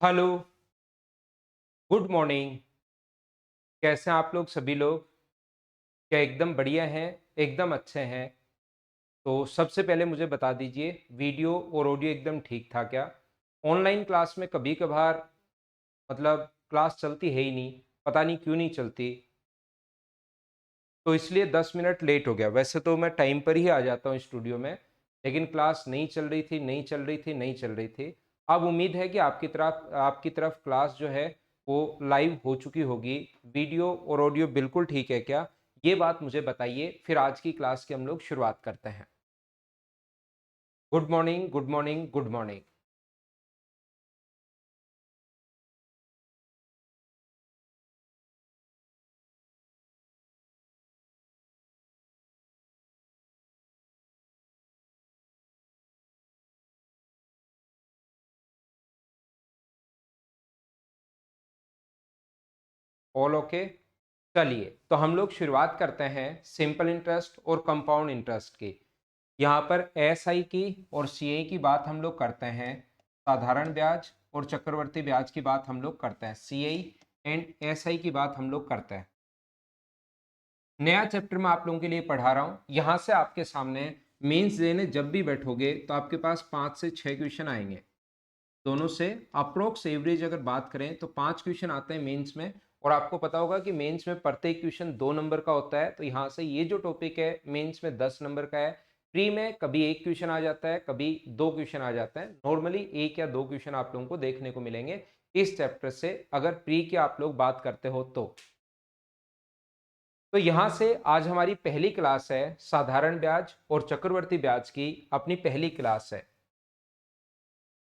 Hello, good morning. कैसे हैं आप लोग सभी लोग? क्या एकदम बढ़िया हैं, एकदम अच्छे हैं? तो सबसे पहले मुझे बता दीजिए वीडियो और ऑडियो एकदम ठीक था क्या? ऑनलाइन क्लास में कभी-कभार मतलब क्लास चलती है ही नहीं, पता नहीं क्यों नहीं चलती, तो इसलिए 10 मिनट लेट हो गया। वैसे तो मैं टाइम पर ही आ जाता हूँ स्टूडियो में, लेकिन क्लास नहीं चल रही थी, नहीं चल रही थी, नहीं चल रही थी। अब उम्मीद है कि आपकी तरफ क्लास जो है वो लाइव हो चुकी होगी। वीडियो और ऑडियो बिल्कुल ठीक है क्या? ये बात मुझे बताइए, फिर आज की क्लास की हम लोग शुरुआत करते हैं। Good morning, good morning, good morning. All okay? चलिए, तो हम लोग शुरुआत करते हैं सिंपल इंटरेस्ट और कंपाउंड इंटरेस्ट की। यहाँ पर एसआई की और सीआई की बात हम लोग करते हैं। साधारण ब्याज और चक्रवर्ती ब्याज की बात हम लोग करते हैं। सीआई एंड एसआई की बात हम लोग करते हैं। नया चैप्टर मैं आप लोगों के लिए पढ़ा रहा हूँ। यहाँ से आपके सामने मेंस देने जब भी बैठोगे तो आपके पास 5 से 6 क्वेश्चन आएंगे। दोनों से अप्रोक्स एवरेज अगर बात करें तो 5 क्वेश्चन आते हैं मेंस में। और आपको पता होगा कि मेंस में प्रत्येक क्वेश्चन 2 नंबर का होता है, तो यहाँ से ये जो टॉपिक है मेंस में 10 नंबर का है। प्री में कभी एक क्वेश्चन आ जाता है, कभी दो क्वेश्चन आ जाता है। नॉर्मली एक या दो क्वेश्चन आप लोगों को देखने को मिलेंगे इस चैप्टर से, अगर प्री की आप लोग बात करते हो तो यहाँ से आज हमारी पहली क्लास है साधारण ब्याज और चक्रवर्ती ब्याज की, अपनी पहली क्लास है।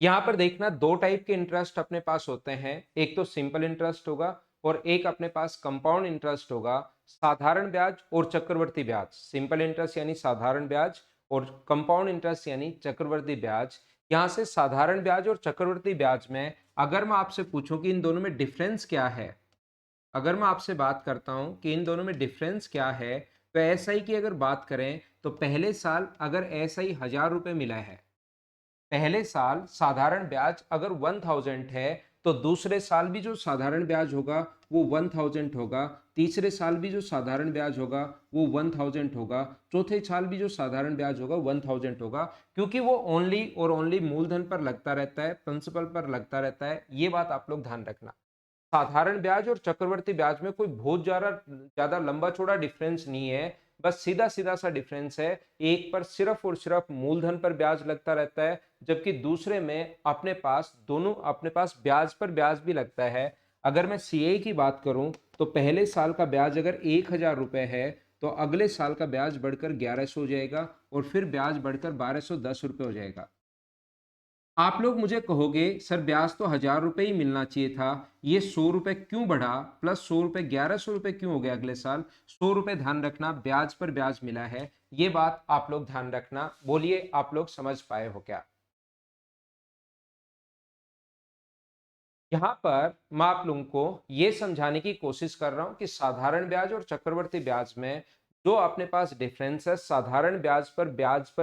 यहां पर देखना, दो टाइप के इंटरेस्ट अपने पास होते हैं। एक तो सिंपल इंटरेस्ट होगा और एक अपने पास कंपाउंड इंटरेस्ट होगा। साधारण ब्याज और चक्रवर्ती ब्याज, सिंपल इंटरेस्ट यानी साधारण ब्याज और कंपाउंड इंटरेस्ट यानी चक्रवर्ती ब्याज। यहां से साधारण ब्याज और चक्रवर्ती ब्याज में अगर मैं आपसे पूछूं कि इन दोनों में डिफरेंस क्या है, अगर मैं आपसे बात करता हूं कि इन दोनों में डिफरेंस क्या है, तो एसआई की अगर बात करें तो पहले साल अगर एसआई 1000 रुपए मिला है, पहले साल साधारण ब्याज अगर 1000 है, तो दूसरे साल भी जो साधारण ब्याज होगा वो 1000 होगा। तीसरे साल भी जो साधारण ब्याज होगा वो 1000 होगा। चौथे साल भी जो साधारण ब्याज होगा 1000 होगा। क्योंकि वो ओनली और ओनली मूलधन पर लगता रहता है, प्रिंसिपल पर लगता रहता है। ये बात आप लोग ध्यान रखना। साधारण ब्याज और चक्रवर्ती ब्याज में कोई बहुत ज्यादा ज्यादा लंबा चौड़ा डिफरेंस नहीं है। बस सीधा सीधा सा डिफरेंस है। एक पर सिर्फ और सिर्फ मूलधन पर ब्याज लगता रहता है, जबकि दूसरे में अपने पास ब्याज पर ब्याज भी लगता है। अगर मैं सीए की बात करूं तो पहले साल का ब्याज अगर 1000 रुपए है, तो अगले साल का ब्याज बढ़कर 1100 हो जाएगा और फिर ब्याज बढ़कर 1210 रुपए हो जाएगा। आप लोग मुझे कहोगे सर ब्याज तो 1000 रुपए ही मिलना चाहिए था, ये 100 रुपए क्यों बढ़ा, प्लस 100 रुपए 1100 रुपए क्यों हो गया अगले साल? 100 रुपए ध्यान रखना, ब्याज पर ब्याज मिला है। ये बात आप लोग ध्यान रखना। बोलिए, आप लोग समझ पाए हो क्या? यहाँ पर मैं आप लोगों को ये समझाने की कोशिश कर रहा हूं कि साधारण ब्याज और चक्रवर्ती ब्याज में जो अपने पास डिफरेंस है, साधारण ब्याज पर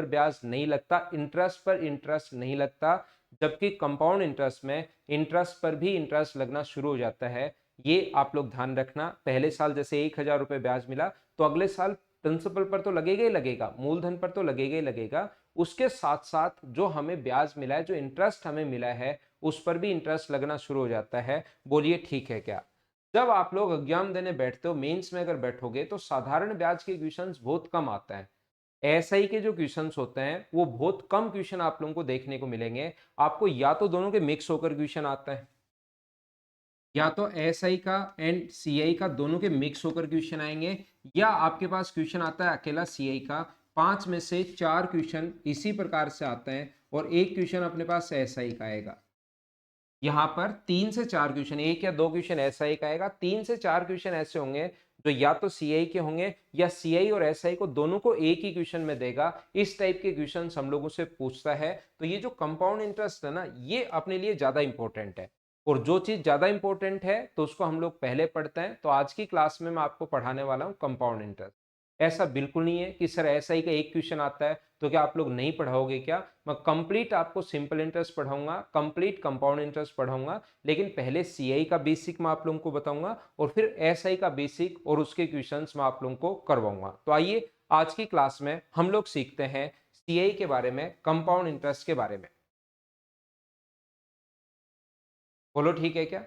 ब्याज नहीं लगता, इंटरेस्ट पर इंटरेस्ट नहीं लगता, जबकि कंपाउंड इंटरेस्ट में इंटरेस्ट पर भी इंटरेस्ट लगना शुरू हो जाता है। ये आप लोग ध्यान रखना। पहले साल जैसे 1000 रुपए ब्याज मिला, तो अगले साल प्रिंसिपल पर तो लगेगा ही लगेगा, मूलधन पर तो लगेगा ही लगेगा। उसके साथ साथ जो हमें ब्याज मिला है, जो इंटरेस्ट हमें मिला है, उस पर भी इंटरेस्ट लगना शुरू हो जाता है। बोलिए ठीक है क्या? जब आप लोग एग्जाम देने बैठते हो, मेंस में अगर बैठोगे, तो साधारण ब्याज के क्वेश्चंस बहुत कम आते हैं। एसआई के जो क्वेश्चंस होते हैं वो बहुत कम क्वेश्चन आप लोगों को देखने को मिलेंगे। आपको या तो दोनों के मिक्स होकर क्वेश्चन आता है, या तो एसआई का एंड सीआई का दोनों के मिक्स होकर क्वेश्चन आएंगे, या आपके पास क्वेश्चन आता है अकेला सीआई का। 5 में से 4 क्वेश्चन इसी प्रकार से आते हैं और एक क्वेश्चन अपने पास एसआई का आएगा। यहाँ पर 3 से 4 क्वेश्चन, एक या दो क्वेश्चन ऐसा ही का आएगा। 3 से 4 क्वेश्चन ऐसे होंगे जो या तो सीआई के होंगे, या सीआई और एसआई को दोनों को एक ही क्वेश्चन में देगा। इस टाइप के क्वेश्चन हम लोगों से पूछता है। तो ये जो कंपाउंड इंटरेस्ट है ना, ये अपने लिए ज्यादा इंपॉर्टेंट है। और जो चीज ज्यादा इंपॉर्टेंट है तो उसको हम लोग पहले पढ़ते हैं। तो आज की क्लास में मैं आपको पढ़ाने वाला हूँ कंपाउंड इंटरेस्ट। ऐसा बिल्कुल नहीं है कि सर ऐसा ही का एक क्वेश्चन आता है तो क्या आप लोग नहीं पढ़ाओगे क्या? मैं कंप्लीट आपको सिंपल इंटरेस्ट पढ़ाऊंगा, कंप्लीट कंपाउंड इंटरेस्ट पढ़ाऊंगा, लेकिन पहले सीआई का बेसिक मैं आप लोगों को बताऊंगा और फिर एसआई का बेसिक और उसके क्वेश्चंस मैं आप लोगों को करवाऊंगा। तो आइए आज की क्लास में हम लोग सीखते हैं सीआई के बारे में, कंपाउंड इंटरेस्ट के बारे में। बोलो ठीक है क्या?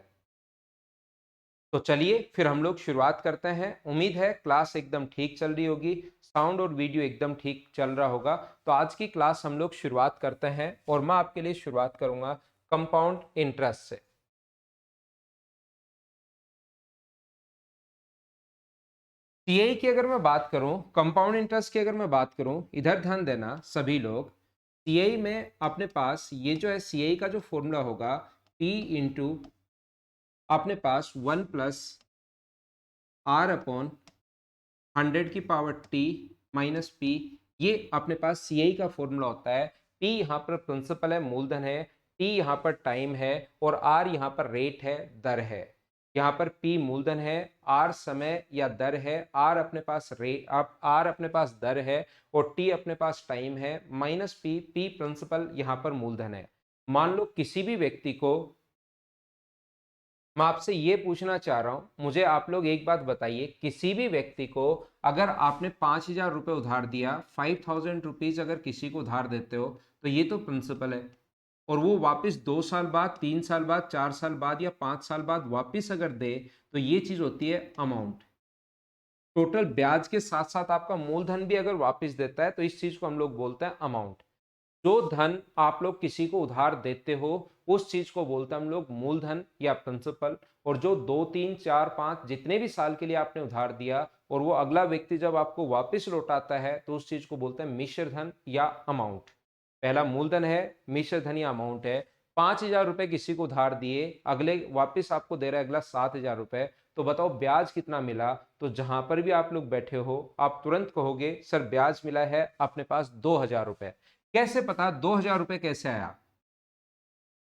तो चलिए फिर हम लोग शुरुआत करते हैं। उम्मीद है क्लास एकदम ठीक चल रही होगी, साउंड और वीडियो एकदम ठीक चल रहा होगा। तो आज की क्लास हम लोग शुरुआत करते हैं और मैं आपके लिए शुरुआत करूंगा कंपाउंड इंटरेस्ट से। सीआई की अगर मैं बात करूं, कंपाउंड इंटरेस्ट की अगर मैं बात करूं, इधर ध्यान देना सभी लोग। सीआई में अपने पास ये जो है सीआई का जो फॉर्मूला होगा P इंटू अपने पास 1+R/100 की पावर T माइनस P, ये अपने पास सीआई का फॉर्मूला होता है। P यहाँ पर प्रिंसिपल है, मूलधन है, T यहाँ पर टाइम है और R यहाँ पर रेट है, दर है। यहाँ पर P मूलधन है, R समय या दर है, R अपने पास R अपने पास दर है और T अपने पास टाइम है, माइनस P, P प्रिंसिपल यहाँ पर मूलधन है। मान लो किसी भी व्यक्ति को, मैं आपसे ये पूछना चाह रहा हूं, मुझे आप लोग एक बात बताइए, किसी भी व्यक्ति को अगर आपने 5,000 रुपए उधार दिया, 5,000 रुपीज अगर किसी को उधार देते हो तो ये तो प्रिंसिपल है, और वो वापस 2 साल बाद, 3 साल बाद, 4 साल बाद या 5 साल बाद वापस अगर दे तो ये चीज होती है अमाउंट। टोटल ब्याज के साथ साथ आपका मूलधन भी अगर वापस देता है तो इस चीज को हम लोग बोलते हैं अमाउंट। जो धन आप लोग किसी को उधार देते हो उस चीज को बोलते हैं हम लोग मूलधन या प्रिंसिपल। और जो 2, 3, 4, 5 जितने भी साल के लिए आपने उधार दिया और वो अगला व्यक्ति जब आपको वापस लौटाता है तो उस चीज को बोलते हैं मिश्र धन या अमाउंट। पहला मूलधन है, मिश्र धन या अमाउंट है। 5,000 रुपए किसी को उधार दिए, अगले वापस आपको दे रहा है अगला 7,000 रुपए, तो बताओ ब्याज कितना मिला? तो जहां पर भी आप लोग बैठे हो आप तुरंत कहोगे सर ब्याज मिला है अपने पास 2,000 रुपए। कैसे पता 2,000 रुपए कैसे आया?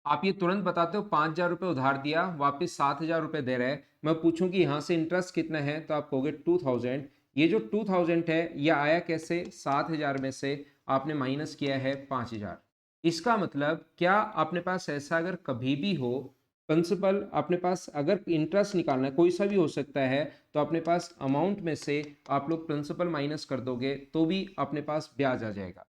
आप ये तुरंत बताते हो 5,000 रुपए उधार दिया, वापिस 7,000 रुपए दे रहे हैं, मैं पूछूं कि यहां से इंटरेस्ट कितना है तो आप कहोगे 2,000। ये जो 2,000 है ये आया कैसे? 7,000 में से आपने माइनस किया है 5,000। इसका मतलब क्या अपने पास ऐसा अगर कभी भी हो, प्रिंसिपल अपने पास अगर इंटरेस्ट निकालना है, कोई सा भी हो सकता है, तो अपने पास अमाउंट में से आप लोग प्रिंसिपल माइनस कर दोगे तो भी अपने पास ब्याज आ जाएगा।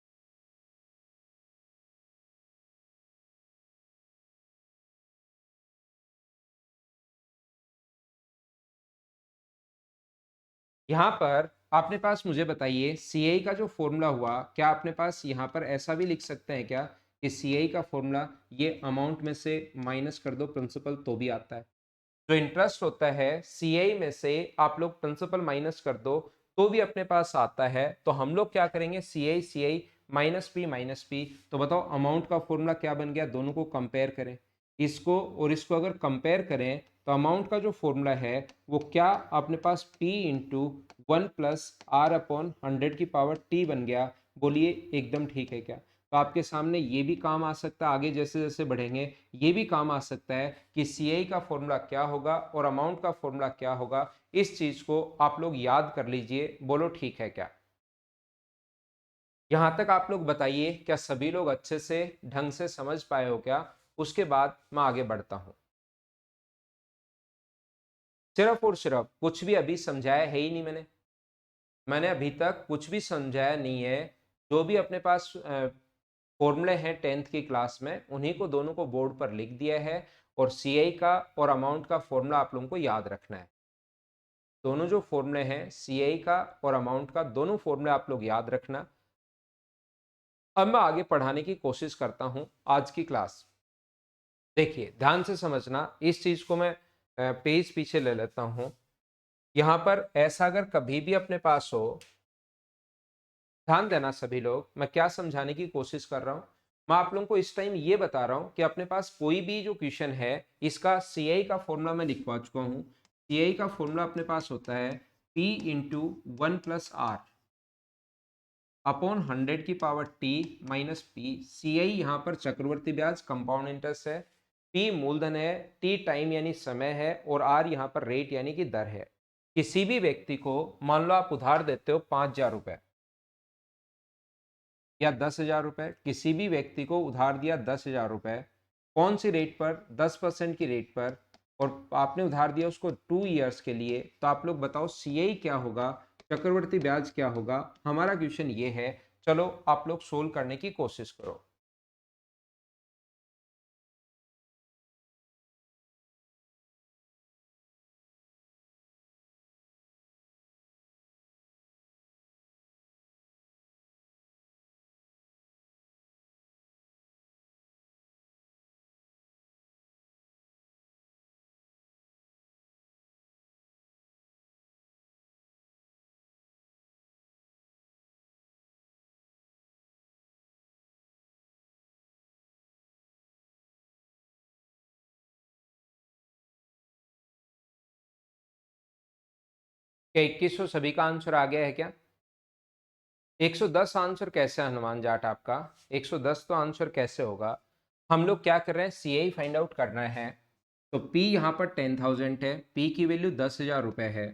यहाँ पर आपने पास मुझे बताइए सीआई का जो फॉर्मूला हुआ, क्या अपने पास यहाँ पर ऐसा भी लिख सकते हैं क्या कि सीआई का फॉर्मूला ये अमाउंट में से माइनस कर दो प्रिंसिपल तो भी आता है? जो इंटरेस्ट होता है सीआई में से आप लोग प्रिंसिपल माइनस कर दो तो भी अपने पास आता है। तो हम लोग क्या करेंगे, सीआई सीआई माइनस पी, तो बताओ अमाउंट का फॉर्मूला क्या बन गया? दोनों को कंपेयर करें, इसको और इसको अगर कंपेयर करें तो अमाउंट का जो फॉर्मूला है वो क्या अपने पास P इंटू 1+R/100 की पावर T बन गया। बोलिए एकदम ठीक है क्या? तो आपके सामने ये भी काम आ सकता है, आगे जैसे जैसे बढ़ेंगे ये भी काम आ सकता है कि सीआई का फॉर्मूला क्या होगा और अमाउंट का फॉर्मूला क्या होगा। इस चीज को आप लोग याद कर लीजिए। बोलो ठीक है क्या? यहां तक आप लोग बताइए क्या सभी लोग अच्छे से ढंग से समझ पाए हो क्या? उसके बाद मैं आगे बढ़ता हूं। सिर्फ और सिर्फ कुछ भी अभी समझाया है ही नहीं मैंने। मैंने अभी तक कुछ भी समझाया नहीं है। जो भी अपने पास फॉर्मूले हैं 10th की क्लास में उन्हीं को दोनों को बोर्ड पर लिख दिया है और सीआई का और अमाउंट का फॉर्मूला आप लोगों को याद रखना है। दोनों जो फॉर्मूले हैं सीआई का और अमाउंट का, दोनों फॉर्मूले आप लोग याद रखना। अब मैं आगे पढ़ाने की कोशिश करता हूं आज की क्लास। देखिए ध्यान से समझना, इस चीज को मैं पेज पीछे ले लेता हूं। यहां पर ऐसा अगर कभी भी अपने पास हो, ध्यान देना सभी लोग, मैं क्या समझाने की कोशिश कर रहा हूं। मैं आप लोगों को इस टाइम ये बता रहा हूं कि अपने पास कोई भी जो क्वेश्चन है इसका सीआई का फॉर्मूला मैं लिखवा चुका हूं। सीआई का फॉर्मूला अपने पास होता है P इंटू 1+R अपॉन 100 की power T minus P. CI यहाँ पर चक्रवर्ती ब्याज कंपाउंड इंटरेस्ट है, P मूलधन है, T टाइम यानी समय है और R यहाँ पर रेट यानी कि दर है। किसी भी व्यक्ति को मान लो आप उधार देते हो 5,000 रुपए या 10,000 रुपए, किसी भी व्यक्ति को उधार दिया 10,000 रुपए, कौन सी रेट पर? 10% की रेट पर, और आपने उधार दिया उसको 2 ईयर्स के लिए। तो आप लोग बताओ सीआई क्या होगा, चक्रवर्ती ब्याज क्या होगा? हमारा क्वेश्चन ये है, चलो आप लोग सोल्व करने की कोशिश करो। क्या 2100 सभी का आंसर आ गया है क्या? 110 आंसर कैसे हनुमान जाट आपका? 110 तो आंसर कैसे होगा? हम लोग क्या कर रहे हैं, सीआई फाइंड आउट करना है। तो P यहां पर 10,000 है, P की वैल्यू 10,000 रुपए है,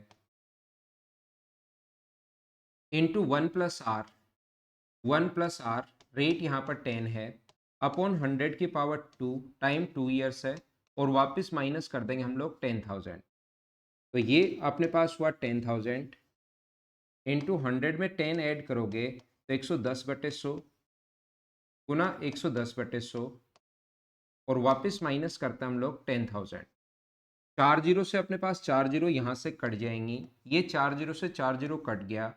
इंटू 1 + R, 1 + R, रेट यहाँ पर 10 है, अपॉन 100 की पावर 2 टाइम 2 ईयर्स है, और वापस माइनस कर देंगे हम लोग 10,000। तो ये अपने पास हुआ 10,000, इंटू 100 में 10 ऐड करोगे तो 110/100, गुना 110/100, और वापस माइनस करते हैं हम लोग 10,000। 4 जीरो से अपने पास 4 जीरो यहाँ से कट जाएंगी, ये 4 जीरो से 4 जीरो कट गया,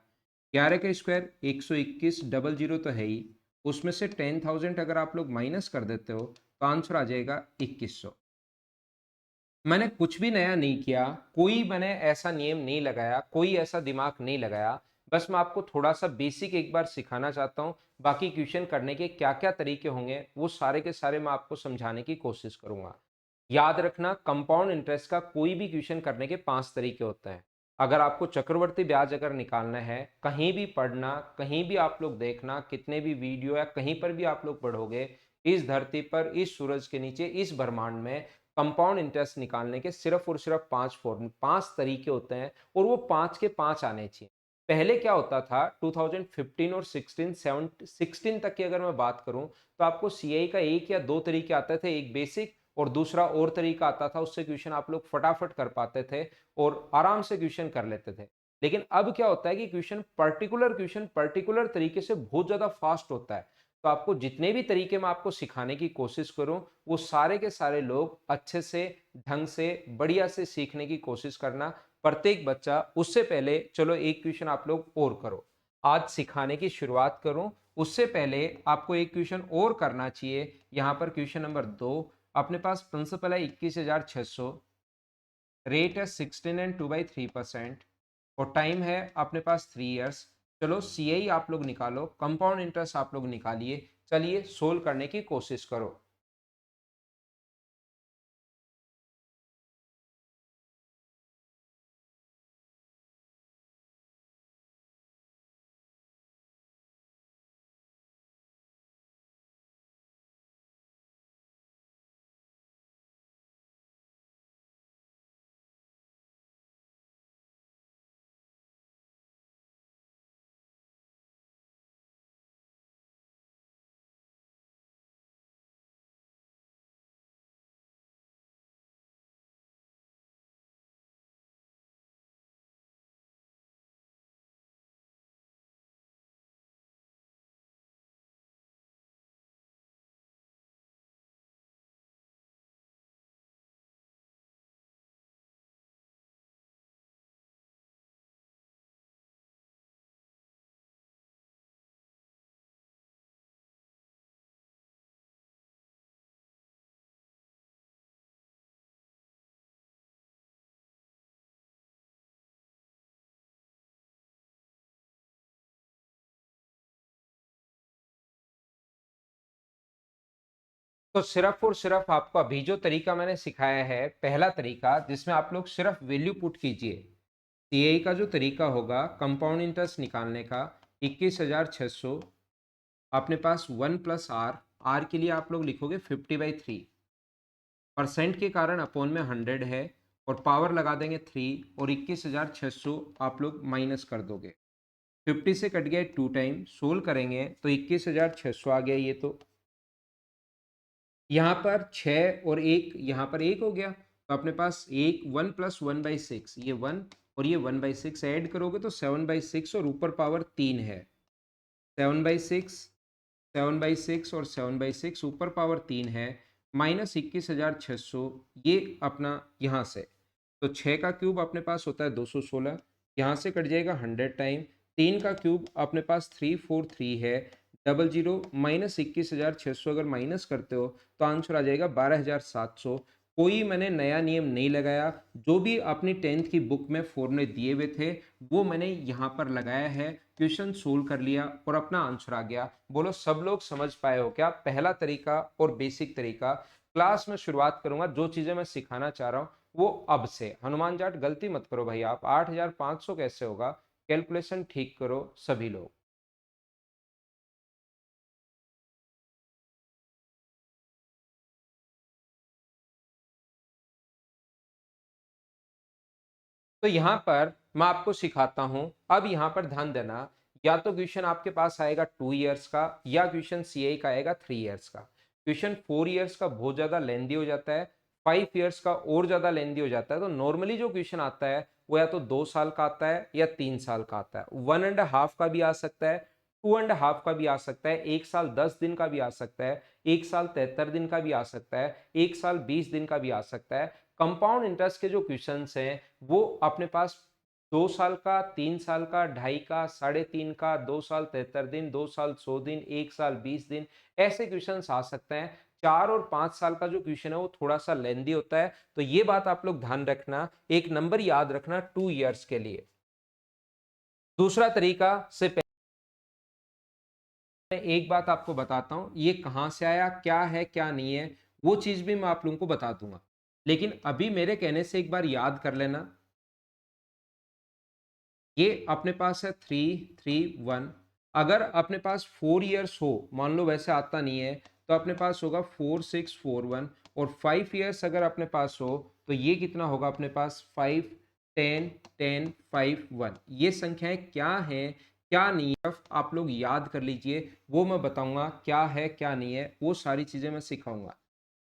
11 का स्क्वायर 121, डबल जीरो तो है ही, उसमें से 10,000 अगर आप लोग माइनस कर देते हो तो आंसर आ जाएगा 2100। मैंने कुछ भी नया नहीं किया, कोई मैंने ऐसा नियम नहीं लगाया, कोई ऐसा दिमाग नहीं लगाया, बस मैं आपको थोड़ा सा बेसिक एक बार सिखाना चाहता हूँ। बाकी क्वेश्चन करने के क्या क्या तरीके होंगे वो सारे के सारे मैं आपको समझाने की कोशिश करूंगा। याद रखना, कंपाउंड इंटरेस्ट का कोई भी क्वेश्चन करने के 5 तरीके होते हैं। अगर आपको चक्रवर्ती ब्याज अगर निकालना है, कहीं भी पढ़ना, कहीं भी आप लोग देखना, कितने भी वीडियो या कहीं पर भी आप लोग पढ़ोगे, इस धरती पर, इस सूरज के नीचे, इस ब्रह्मांड में कंपाउंड इंटरेस्ट निकालने के सिर्फ और सिर्फ 5 तरीके होते हैं, और वो 5 के 5 आने चाहिए। पहले क्या होता था, 2015 और 16 तक की अगर मैं बात करूं, तो आपको सीआई का एक या दो तरीके आते थे, एक बेसिक और दूसरा और तरीका आता था, उससे क्वेश्चन आप लोग फटाफट कर पाते थे और आराम से क्वेश्चन कर लेते थे। लेकिन अब क्या होता है कि क्वेश्चन पर्टिकुलर तरीके से बहुत ज्यादा फास्ट होता है। तो आपको जितने भी तरीके मैं आपको सिखाने की कोशिश करूं, वो सारे के सारे लोग अच्छे से, ढंग से, बढ़िया से सीखने की कोशिश करना, प्रत्येक बच्चा। उससे पहले चलो एक क्वेश्चन आप लोग और करो, आज सिखाने की शुरुआत करूं उससे पहले आपको एक क्वेश्चन और करना चाहिए। यहां पर क्वेश्चन नंबर 2, अपने पास प्रिंसिपल है 21,600, रेट है 16 and 2/3%, और टाइम है अपने पास 3 ईयर्स। चलो सीआई आप लोग निकालो, कंपाउंड इंटरेस्ट आप लोग निकालिए, चलिए सोल्व करने की कोशिश करो। तो सिर्फ और सिर्फ आपको अभी जो तरीका मैंने सिखाया है, पहला तरीका जिसमें आप लोग सिर्फ वैल्यू पुट कीजिए, सीआई का जो तरीका होगा कंपाउंड इंटरेस्ट निकालने का, 21,600, अपने पास 1 + R, आर के लिए आप लोग लिखोगे 50/3, परसेंट के कारण अपॉन में 100 है, और पावर लगा देंगे 3 और 21,600 आप लोग माइनस कर दोगे। 50 से कट गया 2 टाइम, सोल्व करेंगे तो 21,600 आ गया ये तो। यहाँ पर 6 और 1 यहाँ पर 1 हो गया, तो अपने पास 1 प्लस 1/6 ये 1 और ये 1/6 ऐड करोगे तो 7/6 और ऊपर पावर 3 है। 7/6 7/6 और 7/6 ऊपर पावर 3 है, माइनस 21,600 ये अपना यहाँ से। तो 6 का क्यूब अपने पास होता है 216, यहाँ से कट जाएगा 100 टाइम। 3 का क्यूब अपने पास 343 है, 00 माइनस 21,600 अगर माइनस करते हो तो आंसर आ जाएगा 12,700। कोई मैंने नया नियम नहीं लगाया, जो भी अपनी 10th की बुक में फॉर्मूले दिए हुए थे वो मैंने यहाँ पर लगाया है, क्वेश्चन सोल्व कर लिया और अपना आंसर आ गया। बोलो सब लोग समझ पाए हो क्या पहला तरीका और बेसिक तरीका? क्लास में शुरुआत करूंगा, जो चीजें मैं सिखाना चाह रहा हूँ वो अब से। हनुमान जाट गलती मत करो भाई, आप 8,500 कैसे होगा, कैलकुलेशन ठीक करो सभी लोग। तो यहाँ पर मैं आपको सिखाता हूं, अब यहाँ पर ध्यान देना, या तो क्वेश्चन आपके पास आएगा 2 इयर्स का या क्वेश्चन सीए का आएगा 3 इयर्स का। क्वेश्चन 4 इयर्स का बहुत ज्यादा लेंदी हो जाता है, 5 इयर्स का और ज्यादा लेंदी हो जाता है। तो नॉर्मली जो क्वेश्चन आता है वो या तो 2 साल का आता है या 3 साल का आता है, 1.5 का भी आ सकता है, 2.5 का भी आ सकता है, 1 साल 10 दिन का भी आ सकता है, 1 साल 73 दिन का भी आ सकता है, 1 साल 20 दिन का भी आ सकता है। कंपाउंड इंटरेस्ट के जो क्वेश्चंस हैं वो अपने पास 2 साल का, 3 साल का, 2.5 का, 3.5 का, 2 साल 73 दिन, 2 साल 100 दिन, 1 साल 20 दिन, ऐसे क्वेश्चंस आ सकते हैं। 4 और 5 साल का जो क्वेश्चन है वो थोड़ा सा लेंदी होता है, तो ये बात आप लोग ध्यान रखना, एक नंबर याद रखना 2 इयर्स के लिए। दूसरा तरीका से मैं एक बात आपको बताता हूं, ये कहां से आया, क्या है क्या नहीं है, वो चीज भी मैं आप लोगों को बता दूंगा, लेकिन अभी मेरे कहने से एक बार याद कर लेना। ये अपने पास है 331। अगर अपने पास 4 इयर्स हो, मान लो वैसे आता नहीं है, तो अपने पास होगा 4641। और 5 इयर्स अगर अपने पास हो तो ये कितना होगा अपने पास 5 10 10 5 1। ये संख्याएं क्या है क्या नहीं है आप लोग याद कर लीजिए, वो मैं बताऊंगा क्या है क्या नहीं है, वो सारी चीजें मैं सिखाऊंगा।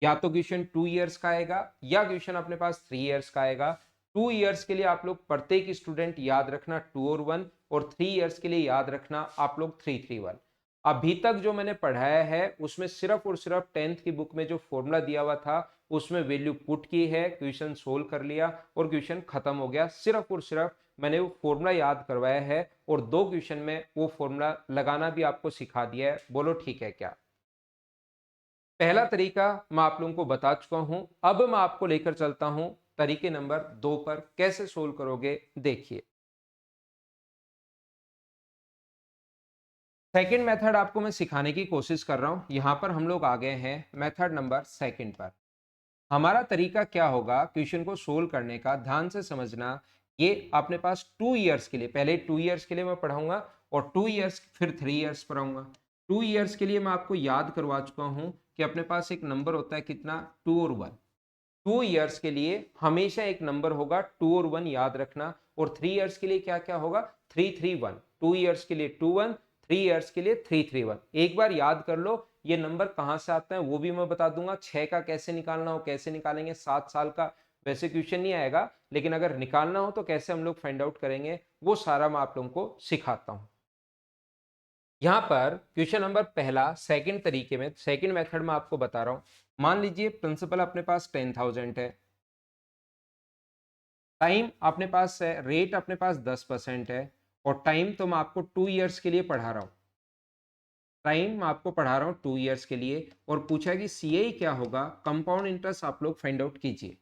या तो क्वेश्चन 2 इयर्स का आएगा या क्वेश्चन अपने पास 3 इयर्स का आएगा। 2 इयर्स के लिए आप लोग प्रत्येक स्टूडेंट याद रखना 2 और 1, और 3 इयर्स के लिए याद रखना आप लोग 3 3 1। अभी तक जो मैंने पढ़ाया है उसमें सिर्फ और सिर्फ 10th की बुक में जो फॉर्मूला दिया हुआ था उसमें वैल्यू पुट की है, क्वेश्चन सोल्व कर लिया और क्वेश्चन खत्म हो गया। सिर्फ और सिर्फ मैंने वो फॉर्मूला याद करवाया है और 2 क्वेश्चन में वो फॉर्मूला लगाना भी आपको सिखा दिया है। बोलो ठीक है क्या? पहला तरीका मैं आप लोगों को बता चुका हूं, अब मैं आपको लेकर चलता हूं तरीके नंबर 2 पर, कैसे सोल्व करोगे देखिए। सेकंड मेथड आपको मैं सिखाने की कोशिश कर रहा हूं, यहां पर हम लोग आ गए हैं मेथड नंबर सेकंड पर। हमारा तरीका क्या होगा क्वेश्चन को सोल्व करने का, ध्यान से समझना। ये अपने पास 2 इयर्स के लिए, पहले 2 इयर्स के लिए मैं पढ़ाऊंगा और 2 इयर्स फिर 3 इयर्स पढ़ाऊंगा। 2 इयर्स के लिए मैं आपको याद करवा चुका हूं कि अपने पास एक नंबर होता है कितना, 2 और 1। 2 इयर्स के लिए हमेशा एक नंबर होगा 2 और 1, याद रखना। और 3 इयर्स के लिए क्या क्या होगा, 3 3 1। 2 इयर्स के लिए 2 1, 3 इयर्स के लिए 3 3 1। एक बार याद कर लो ये नंबर कहां से आता है वो भी मैं बता दूंगा। 6 का कैसे निकालना हो कैसे निकालेंगे, 7 साल का वैसे क्वेश्चन नहीं आएगा, लेकिन अगर निकालना हो तो कैसे हम लोग फाइंड आउट करेंगे वो सारा मैं आप लोगों को सिखाता हूं। यहां पर क्वेश्चन नंबर पहला सेकंड तरीके में, सेकंड मेथड में आपको बता रहा हूं। मान लीजिए प्रिंसिपल अपने पास 10,000 है, टाइम अपने पास है, रेट अपने पास 10% है, और टाइम तो मैं आपको 2 इयर्स के लिए पढ़ा रहा हूं। टाइम मैं आपको पढ़ा रहा हूं 2 इयर्स के लिए, और पूछा कि सीए क्या होगा, कंपाउंड इंटरेस्ट आप लोग फाइंड आउट कीजिए।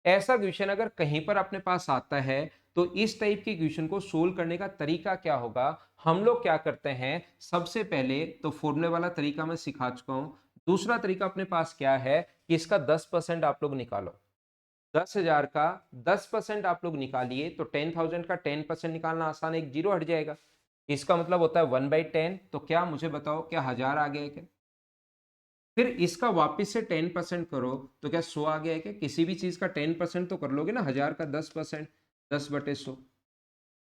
ऐसा क्वेश्चन अगर कहीं पर अपने पास आता है तो इस टाइप के क्वेश्चन को सोल्व करने का तरीका क्या होगा, हम लोग क्या करते हैं, सबसे पहले तो फॉर्मूले वाला तरीका मैं सिखा चुका हूं। दूसरा तरीका अपने पास क्या है कि इसका 10% आप लोग निकालो। 10,000 का 10% आप लोग निकालिए तो 10,000 का 10% निकालना आसान है, एक जीरो हट जाएगा। इसका मतलब होता है 1/10। तो क्या मुझे बताओ क्या 1000 आ गया क्या? फिर इसका वापस से 10% करो तो क्या 100 आ गया है क्या? किसी भी चीज का 10% तो कर लोगे ना, 1000 का 10%, 10/100,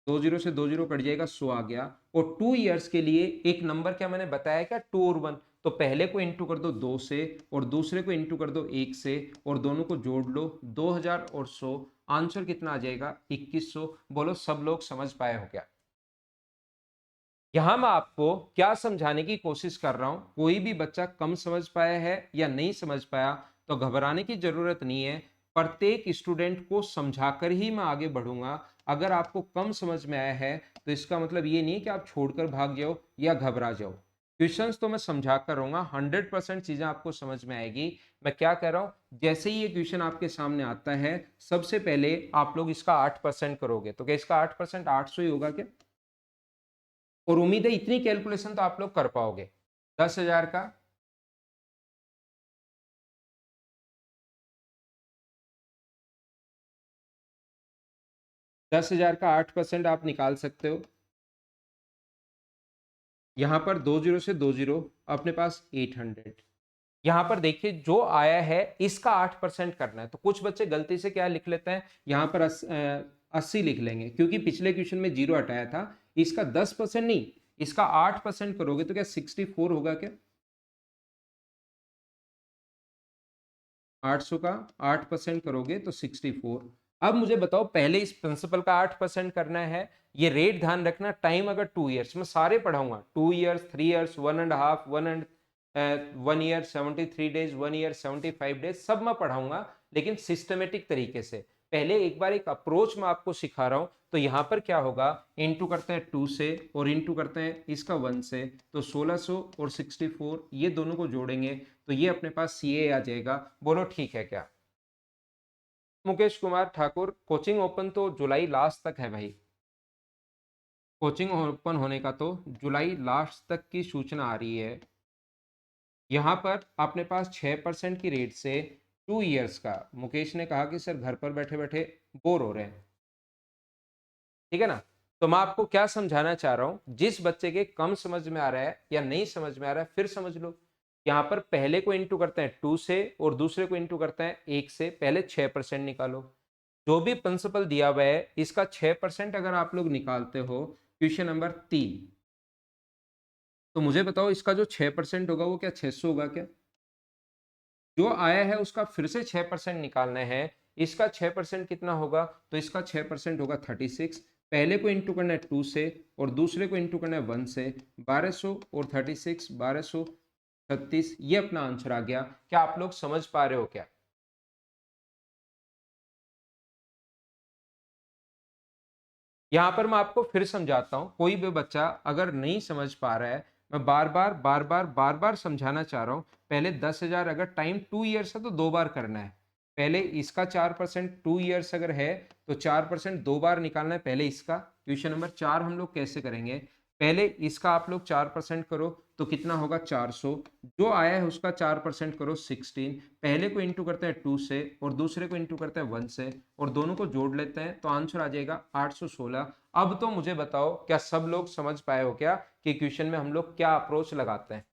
20 से 20 कट जाएगा, 100 आ गया। और 2 इयर्स के लिए एक नंबर क्या मैंने बताया क्या, 2 और 1, तो पहले को इंटू कर दो 2 से और दूसरे को इंटू कर दो 1 से और दोनों को जोड़ लो, 2000 और 100, आंसर कितना आ जाएगा, 2100। बोलो सब लोग समझ पाए हो क्या? यहां मैं आपको क्या समझाने की कोशिश कर रहा हूं, कोई भी बच्चा कम समझ पाया है या नहीं समझ पाया तो घबराने की जरूरत नहीं है। प्रत्येक स्टूडेंट को समझाकर ही मैं आगे बढ़ूंगा। अगर आपको कम समझ में आया है तो इसका मतलब ये नहीं है कि आप छोड़कर भाग जाओ या घबरा जाओ। क्वेश्चंस तो मैं समझा कर रहूंगा, 100% चीजें आपको समझ में आएगी। मैं क्या कह रहा हूं, जैसे ही ये क्वेश्चन आपके सामने आता है सबसे पहले आप लोग इसका 8% करोगे, तो क्या इसका 8% 800 ही होगा क्या? और उम्मीद है इतनी कैलकुलेशन तो आप लोग कर पाओगे। 10,000 का 10,000 का 8% आप निकाल सकते हो। यहां पर 20 से 20 अपने पास 800। यहां पर देखिए जो आया है इसका 8% करना है, तो कुछ बच्चे गलती से क्या लिख लेते हैं, यहां पर 80 लिख लेंगे क्योंकि पिछले क्वेश्चन में 0 हटाया था। इसका 10% नहीं, इसका 8% करोगे तो क्या 64 होगा क्या? 800 का 8% करोगे तो 64। अब मुझे बताओ, पहले इस प्रिंसिपल का 8% करना है। ये रेट ध्यान रखना, टाइम अगर 2 इयर्स, मैं सारे पढ़ाऊंगा, 2 years, 3 years, 1.5, 1 year 73 days, 1 year 75 days, सब मैं पढ़ाऊंगा लेकिन सिस्टमेटिक तरीके से। पहले एक बार एक अप्रोच मैं आपको सिखा रहा हूं। तो यहां पर क्या होगा, इंटू करते हैं 2 से और इंटू करते हैं इसका 1 से, तो 1600 और 64 ये दोनों को जोड़ेंगे तो ये अपने पास CA आ जाएगा। बोलो ठीक है क्या? मुकेश कुमार ठाकुर, कोचिंग ओपन तो जुलाई लास्ट तक है भाई। कोचिंग ओपन होने का तो जुलाई लास्ट तक की सूचना आ रही है। यहाँ पर अपने पास 6% की रेट से 2 इयर्स का, मुकेश ने कहा कि सर घर पर बैठे बैठे बोर हो रहे हैं, ठीक है ना? तो मैं आपको क्या समझाना चाह रहा हूं, जिस बच्चे के कम समझ में आ रहा है या नहीं समझ में आ रहा है फिर समझ लो। यहां पर पहले को इंटू करते हैं 2 से और दूसरे को इंटू करते हैं 1 से, पहले 6% निकालो। जो भी प्रिंसिपल दिया हुआ है इसका 6% अगर आप लोग निकालते हो, क्वेश्चन नंबर 3, तो मुझे बताओ इसका जो 6% होगा वो क्या 600 होगा क्या? जो आया है उसका फिर से 6% निकालना है। इसका 6% कितना होगा, तो इसका 6% होगा 36। पहले को इंटू करना है 2 से और दूसरे को इंटू करना है 1 से, 1200 और 36, 1236, ये अपना आंसर आ गया। क्या आप लोग समझ पा रहे हो क्या? यहां पर मैं आपको फिर समझाता हूं, कोई भी बच्चा अगर नहीं समझ पा रहा है, मैं बार बार समझाना चाह रहा हूं। पहले 10,000, अगर टाइम 2 इयर्स है तो 2 बार करना है। पहले इसका 4%, 2 इयर्स अगर है तो 4% 2 बार निकालना है। पहले इसका क्वेश्चन नंबर 4 हम लोग कैसे करेंगे, पहले इसका आप लोग 4% करो तो कितना होगा 400। जो आया है उसका 4% करो 16। पहले को इंटू करते हैं 2 से और दूसरे को इंटू करते हैं 1 से और दोनों को जोड़ लेते हैं तो आंसर आ जाएगा 816। अब तो मुझे बताओ, क्या सब लोग समझ पाए हो क्या कि क्वेश्चन में हम लोग क्या अप्रोच लगाते हैं?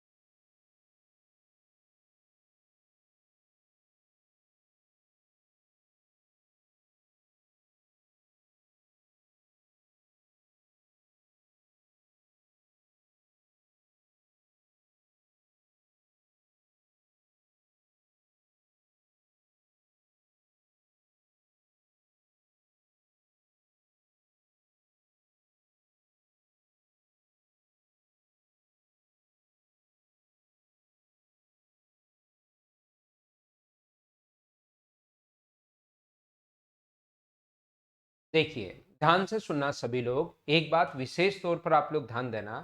देखिए, ध्यान से सुनना सभी लोग, एक बात विशेष तौर पर आप लोग ध्यान देना।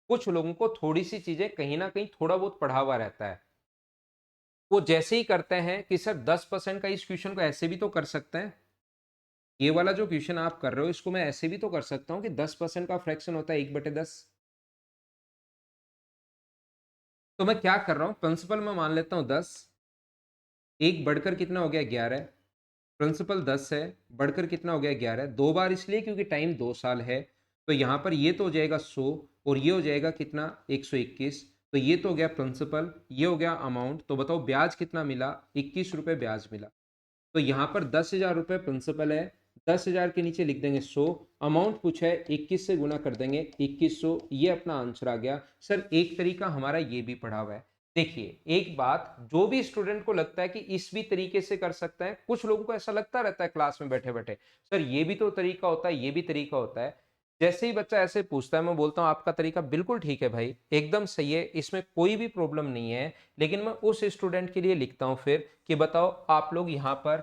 कुछ लोगों को थोड़ी सी चीजें कहीं ना कहीं थोड़ा बहुत पढ़ा हुआ रहता है, वो जैसे ही करते हैं कि सर 10% का इस क्वेश्चन को ऐसे भी तो कर सकते हैं, ये वाला जो क्वेश्चन आप कर रहे हो इसको मैं ऐसे भी तो कर सकता हूँ कि 10% का फ्रैक्शन होता है 1/10। तो मैं क्या कर रहा हूँ, प्रिंसिपल में मान लेता हूँ 10, एक बढ़कर कितना हो गया 11, प्रिंसिपल 10 है, बढ़कर कितना हो गया 11, 2 बार इसलिए क्योंकि टाइम 2 साल है। तो यहाँ पर ये तो हो जाएगा 100 और ये हो जाएगा कितना 121। तो ये तो हो गया प्रिंसिपल, ये हो गया अमाउंट। तो बताओ ब्याज कितना मिला, 21 रुपए ब्याज मिला। तो यहाँ पर 10,000 रुपए प्रिंसिपल है, 10,000 के नीचे लिख देंगे 100, अमाउंट पूछा है 21 से गुना कर देंगे 2100, ये अपना आंसर आ गया। सर एक तरीका हमारा ये भी पढ़ा हुआ है। देखिए एक बात, जो भी स्टूडेंट को लगता है कि इस भी तरीके से कर सकते हैं, कुछ लोगों को ऐसा लगता रहता है क्लास में बैठे बैठे, सर ये भी तो तरीका होता है, ये भी तरीका होता है। जैसे ही बच्चा ऐसे पूछता है, मैं बोलता हूँ आपका तरीका बिल्कुल ठीक है भाई, एकदम सही है, इसमें कोई भी प्रॉब्लम नहीं है। लेकिन मैं उस स्टूडेंट के लिए लिखता हूँ फिर कि बताओ आप लोग यहाँ पर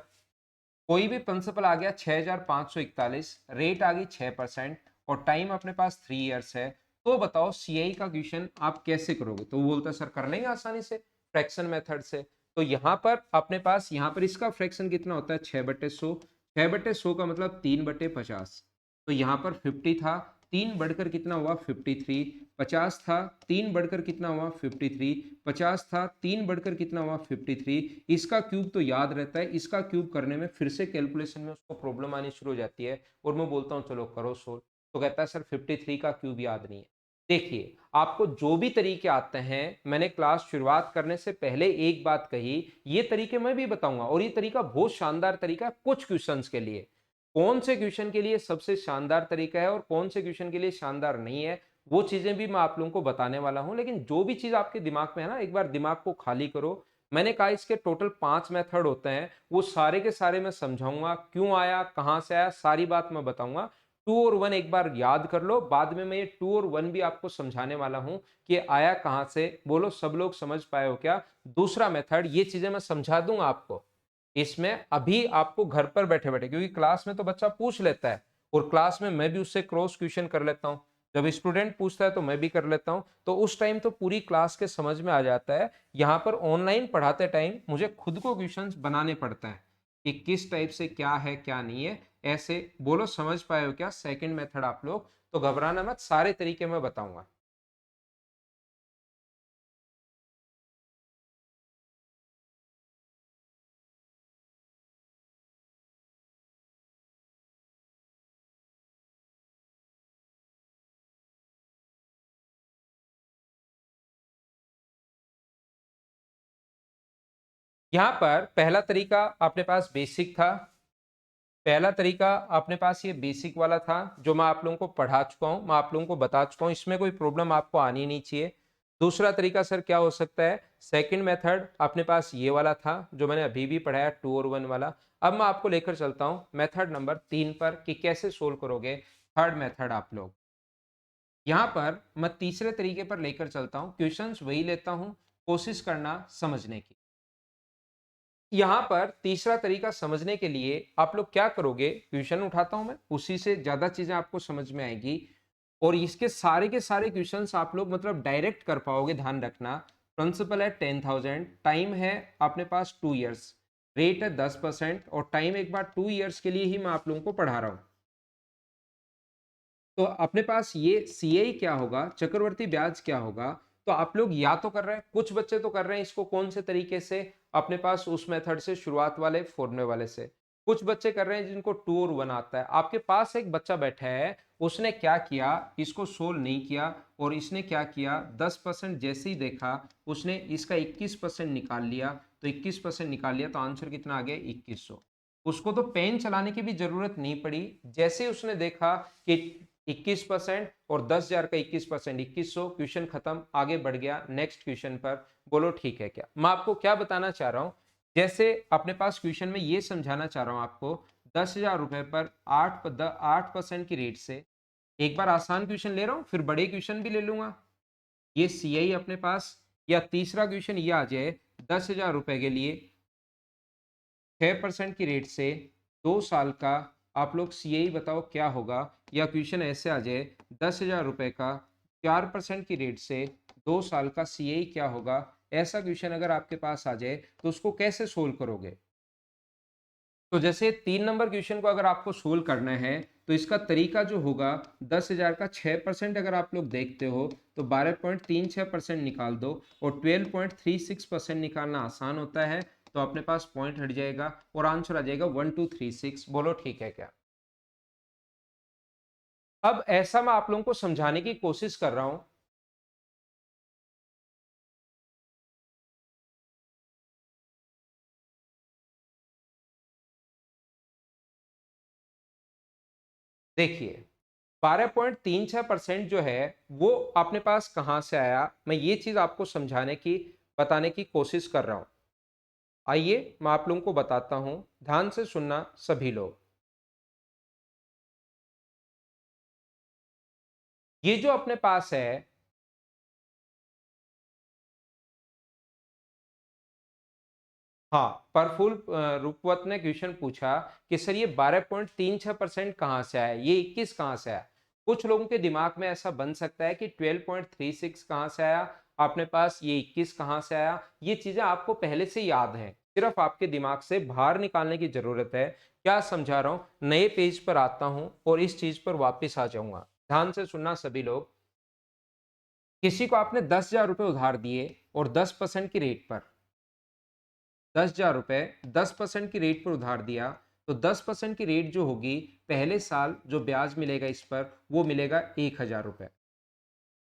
कोई भी प्रिंसिपल आ गया 6541, रेट आ गई 6% और टाइम अपने पास 3 इयर्स है। तो बताओ सीआई का क्वेश्चन आप कैसे करोगे? तो वो बोलता है सर कर लेंगे आसानी से फ्रैक्शन मेथड से। तो यहाँ पर अपने पास यहाँ पर इसका फ्रैक्शन कितना होता है 6/100, 6/100 का मतलब 3/50। तो यहाँ पर 50 था, 3 बढ़कर कितना हुआ 53, 50 था, 3 बढ़कर कितना हुआ 53, 50 था, 3 बढ़कर कितना हुआ 53। इसका क्यूब तो याद रहता है, इसका क्यूब करने में फिर से कैलकुलेशन में उसको प्रॉब्लम आनी शुरू हो जाती है और मैं बोलता हूँ चलो करो सोल्व। तो कहता है सर 53 का क्यूब याद नहीं है। देखिए आपको जो भी तरीके आते हैं, मैंने क्लास शुरुआत करने से पहले एक बात कही, ये तरीके मैं भी बताऊंगा और ये तरीका बहुत शानदार तरीका है कुछ क्वेश्चंस के लिए। कौन से क्वेश्चन के लिए सबसे शानदार तरीका है और कौन से क्वेश्चन के लिए शानदार नहीं है, वो चीजें भी मैं आप लोगों को बताने वाला हूं। लेकिन जो भी चीज आपके दिमाग में है ना, एक बार दिमाग को खाली करो। मैंने कहा इसके टोटल 5 मेथड होते हैं, वो सारे के सारे मैं समझाऊंगा, क्यों आया कहां से आया सारी बात मैं बताऊंगा। 2 और 1 एक बार याद कर लो, बाद में मैं ये 2 और 1 भी आपको समझाने वाला हूं कि आया कहां से। बोलो सब लोग समझ पाए हो क्या? दूसरा मेथड, ये चीजें मैं समझा दूंगा आपको इसमें अभी आपको घर पर बैठे बैठे, क्योंकि क्लास में तो बच्चा पूछ लेता है और क्लास में मैं भी उससे क्रॉस क्वेश्चन कर लेता हूं, जब स्टूडेंट पूछता है तो मैं भी कर लेता हूं, तो उस टाइम तो पूरी क्लास के समझ में आ जाता है। यहाँ पर ऑनलाइन पढ़ाते टाइम मुझे खुद को क्वेश्चंस बनाने पड़ते हैं कि किस टाइप से क्या है क्या नहीं है। ऐसे बोलो समझ पाए हो क्या सेकंड मेथड आप लोग? तो घबराना मत, सारे तरीके मैं बताऊंगा। यहाँ पर पहला तरीका अपने पास बेसिक था, पहला तरीका अपने पास ये बेसिक वाला था जो मैं आप लोगों को पढ़ा चुका हूं, मैं आप लोगों को बता चुका हूं, इसमें कोई प्रॉब्लम आपको आनी नहीं चाहिए। दूसरा तरीका सर क्या हो सकता है? सेकंड मेथड अपने पास ये वाला था जो मैंने अभी भी पढ़ाया 2 और 1 वाला। अब मैं आपको लेकर चलता हूं मेथड नंबर 3 पर कि कैसे सोल्व करोगे थर्ड मेथड आप लोग। यहां पर मैं तीसरे तरीके पर लेकर चलता हूं, क्वेश्चंस वही लेता हूं, कोशिश करना समझने की। यहां पर तीसरा तरीका समझने के लिए आप लोग क्या करोगे, क्वेश्चन उठाता हूं मैं, उसी से ज्यादा चीजें आपको समझ में आएगी और इसके सारे के सारे क्वेश्चंस आप लोग मतलब डायरेक्ट कर पाओगे। ध्यान रखना, प्रिंसिपल है 10,000, टाइम है अपने पास 2 इयर्स, रेट है 10% और टाइम एक बार 2 इयर्स के लिए ही मैं आप लोगों को पढ़ा रहा हूं। तो अपने पास ये सीआई क्या होगा, चक्रवर्ती ब्याज क्या होगा? तो आप लोग या तो कर रहे हैं, कुछ बच्चे तो कर रहे हैं इसको कौन से तरीके से, अपने पास उस मेथड से, शुरुआत वाले फॉर्मूले वाले से। कुछ बच्चे कर रहे हैं जिनको 2 और 1 आता है। आपके पास एक बच्चा बैठा है, उसने क्या किया, इसको सोल्व नहीं किया और इसने क्या किया, 10% जैसे ही देखा उसने इसका 21% निकाल लिया। तो 21% निकाल लिया तो आंसर कितना आ गया 2100। उसको तो पेन चलाने की भी जरूरत नहीं पड़ी, जैसे उसने देखा कि 21% और 10,000 का 21%, 2100, क्वेश्चन खत्म, आगे बढ़ गया नेक्स्ट क्वेश्चन पर। बोलो ठीक है क्या? मैं आपको क्या बताना चाह रहा हूं, जैसे अपने पास क्वेश्चन में ये समझाना चाह रहा हूं आपको, 10,000 रुपए पर 8% की रेट से, एक बार आसान क्वेश्चन ले रहा हूं फिर बड़े क्वेश्चन भी ले लूंगा। ये सीआई अपने पास, या तीसरा क्वेश्चन ये आ जाए 10,000 रुपए के लिए 6% की रेट से 2 साल का, आप लोग सीआई बताओ क्या होगा? या क्वेश्चन ऐसे आ जाए 10,000 रुपए का 4% की रेट से 2 साल का सीआई क्या होगा? ऐसा क्वेश्चन अगर आपके पास आ जाए तो उसको कैसे सोल्व करोगे? तो जैसे 3 नंबर क्वेश्चन को अगर आपको सोल्व करना है तो इसका तरीका जो होगा, 10,000 का 6% अगर आप लोग देखते हो तो 12.36% निकाल दो और 12.36% निकालना आसान होता है। तो अपने पास पॉइंट हट जाएगा और आंसर आ जाएगा 1236। बोलो ठीक है क्या? अब ऐसा मैं आप लोगों को समझाने की कोशिश कर रहा हूं देखिए 12.36% जो है वो अपने पास कहां से आया, मैं ये चीज आपको समझाने की बताने की कोशिश कर रहा हूं। आइए मैं आप लोगों को बताता हूं, ध्यान से सुनना सभी लोग। ये जो अपने पास है, हाँ, प्रफुल्ल रुपवत ने क्वेश्चन पूछा कि सर ये 12.36% कहां से आया, ये 21 कहां से आया। कुछ लोगों के दिमाग में ऐसा बन सकता है कि 12.36 कहां से आया, अपने पास ये 21 कहां से आया। ये चीजें आपको पहले से याद हैं, सिर्फ आपके दिमाग से बाहर निकालने की जरूरत है। क्या समझा रहा हूं, नए पेज पर आता हूं और इस चीज पर वापिस आ जाऊंगा। ध्यान से सुनना सभी लोग। किसी को आपने 10,000 रुपए उधार दिए और 10% की रेट पर, 10,000 रुपए 10% की रेट पर उधार दिया, तो 10% की रेट जो होगी, पहले साल जो ब्याज मिलेगा इस पर वो मिलेगा 1,000 रुपए।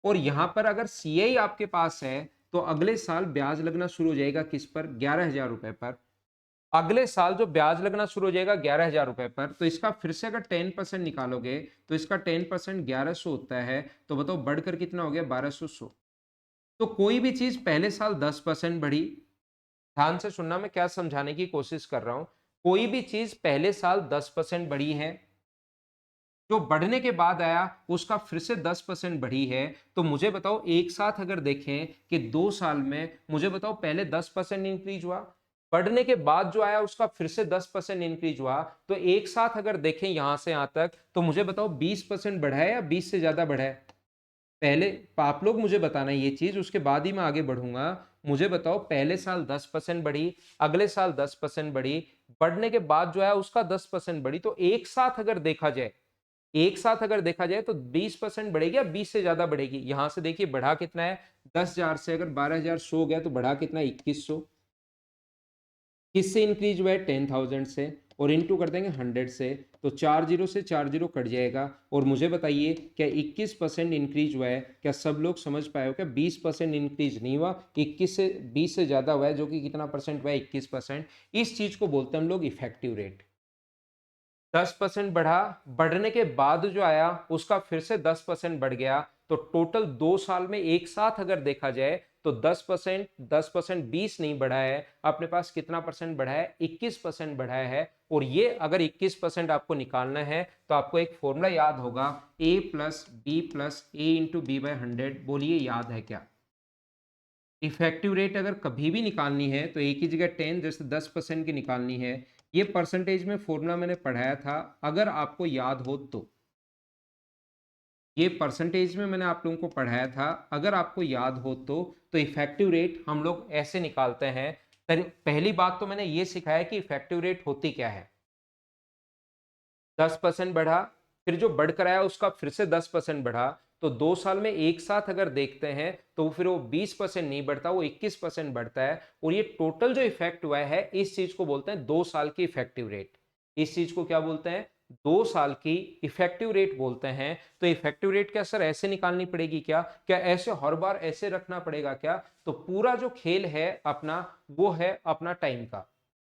और यहां पर अगर सीआई आपके पास है तो अगले साल ब्याज लगना शुरू हो जाएगा किस पर, 11,000 रुपए पर। अगले साल जो ब्याज लगना शुरू हो जाएगा 11,000 रुपए पर, तो इसका फिर से अगर 10% निकालोगे तो इसका 10% 1100 होता है। तो बताओ बढ़कर कितना हो गया, 1200। तो कोई भी चीज पहले साल 10% बढ़ी, ध्यान से सुनना मैं क्या समझाने की कोशिश कर रहा हूं। कोई भी चीज पहले साल 10% बढ़ी है, जो बढ़ने के बाद आया उसका फिर से 10% बढ़ी है। तो मुझे बताओ एक साथ अगर देखें कि 2 साल में, मुझे बताओ पहले 10% इंक्रीज हुआ, बढ़ने के बाद जो आया उसका फिर से 10% इंक्रीज हुआ। तो एक साथ अगर देखें यहां से यहां तक, तो मुझे बताओ 20% बढ़ा है या 20 से ज्यादा बढ़ा है। पहले आप लोग मुझे बताना ये चीज, उसके बाद ही मैं आगे बढ़ूंगा। मुझे बताओ पहले साल 10% बढ़ी, अगले साल 10% बढ़ी, बढ़ने के बाद जो है उसका 10% बढ़ी। तो एक साथ अगर देखा जाए, एक साथ अगर देखा जाए तो 20% बढ़ेगी या 20 से ज्यादा बढ़ेगी। यहां से देखिए बढ़ा कितना है, 10,000 से अगर 12,100 हो गया तो बढ़ा कितना है, 2,100। किससे इंक्रीज हुआ है, 10,000 से, और इनटू कर देंगे 100 से। तो 4 जीरो से 4 जीरो कट जाएगा। और मुझे बताइए क्या 21% इंक्रीज हुआ है, क्या सब लोग समझ पाए हो, क्या 20% इंक्रीज नहीं हुआ, 21 से 20 से ज्यादा हुआ है, जो कि कितना परसेंट हुआ है, 21%। इस चीज को बोलते हैं हम लोग इफेक्टिव रेट। 10% बढ़ा, बढ़ने के बाद जो आया उसका फिर से 10% बढ़ गया। तो टोटल 2 साल में एक साथ अगर देखा जाए तो 10%, 10% 20 नहीं बढ़ा है, अपने पास कितना परसेंट बढ़ा है, 21% बढ़ा है। और ये अगर 21% आपको निकालना है तो आपको एक फॉर्मूला याद होगा, A+B+A×B/100। बोलिए याद है क्या। इफेक्टिव रेट अगर कभी भी निकालनी है तो एक ही जगह 10 जैसे 10% की निकालनी है। ये परसेंटेज में फॉर्मूला मैंने पढ़ाया था, अगर आपको याद हो तो। ये परसेंटेज में मैंने आप लोगों को पढ़ाया था, अगर आपको याद हो तो इफेक्टिव रेट हम लोग ऐसे निकालते हैं। पहली बात तो मैंने ये सिखाया कि इफेक्टिव रेट होती क्या है। 10% बढ़ा, फिर जो बढ़कर आया उसका फिर से 10% बढ़ा। तो 2 साल में एक साथ अगर देखते हैं तो फिर वो 20% नहीं बढ़ता, वो 21% बढ़ता है। और ये टोटल जो इफेक्ट हुआ है इस चीज को बोलते हैं 2 साल की इफेक्टिव रेट। इस चीज को क्या बोलते हैं, 2 साल की इफेक्टिव रेट बोलते हैं। तो इफेक्टिव रेट क्या सर ऐसे निकालनी पड़ेगी क्या, क्या ऐसे हर बार ऐसे रखना पड़ेगा क्या। तो पूरा जो खेल है अपना, वो है अपना टाइम का।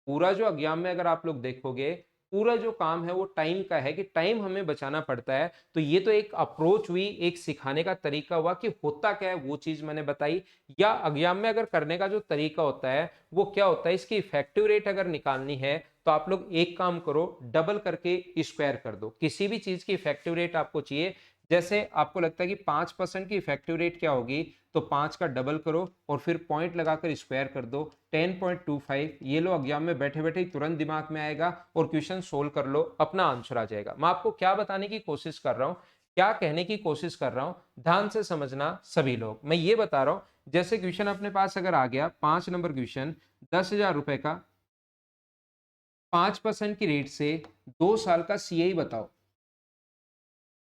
पूरा जो एग्जाम में अगर आप लोग देखोगे, पूरा जो काम है वो टाइम का है, कि टाइम हमें बचाना पड़ता है। तो ये तो एक अप्रोच हुई, एक सिखाने का तरीका हुआ कि होता क्या है वो चीज मैंने बताई। या एग्जाम में अगर करने का जो तरीका होता है वो क्या होता है, इसकी इफेक्टिव रेट अगर निकालनी है तो आप लोग एक काम करो, डबल करके स्क्वायर कर दो। किसी भी चीज की इफेक्टिव रेट आपको चाहिए, जैसे आपको लगता है कि 5% की इफेक्टिव रेट क्या होगी, तो 5 का डबल करो और फिर पॉइंट लगाकर स्क्वायर कर दो, 10.25। ये लो एग्जाम में बैठे बैठे तुरंत दिमाग में आएगा और क्वेश्चन सोल्व कर लो, अपना आंसर आ जाएगा। मैं आपको क्या बताने की कोशिश कर रहा हूं, क्या कहने की कोशिश कर रहा हूं, ध्यान से समझना सभी लोग। मैं ये बता रहा हूं, जैसे क्वेश्चन अपने पास अगर आ गया 5 नंबर क्वेश्चन, 10,000 रुपए का 5% की रेट से 2 साल का सीआई बताओ।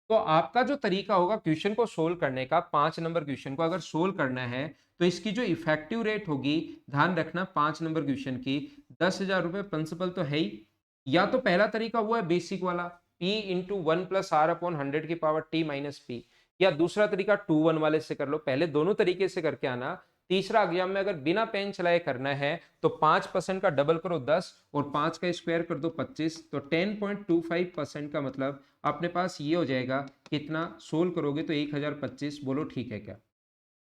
तो आपका जो तरीका होगा क्वेश्चन को सोल्व करने का, 5 नंबर क्वेश्चन को अगर सोल्व करना है तो इसकी जो इफेक्टिव रेट होगी, ध्यान रखना 5 नंबर क्वेश्चन की, 10,000 रुपए प्रिंसिपल तो है ही। या तो पहला तरीका वो है बेसिक वाला, P × 1+R/100 की पावर T - P। या दूसरा तरीका 2 1 वाले से कर लो, पहले दोनों तरीके से करके आना। तीसरा एग्जाम में अगर बिना पेन चलाए करना है तो 5% का डबल करो 10 और 5 का स्क्वायर कर दो 25, तो 10.25% का मतलब अपने पास ये हो जाएगा। कितना सोल्व करोगे तो 1025। बोलो ठीक है क्या?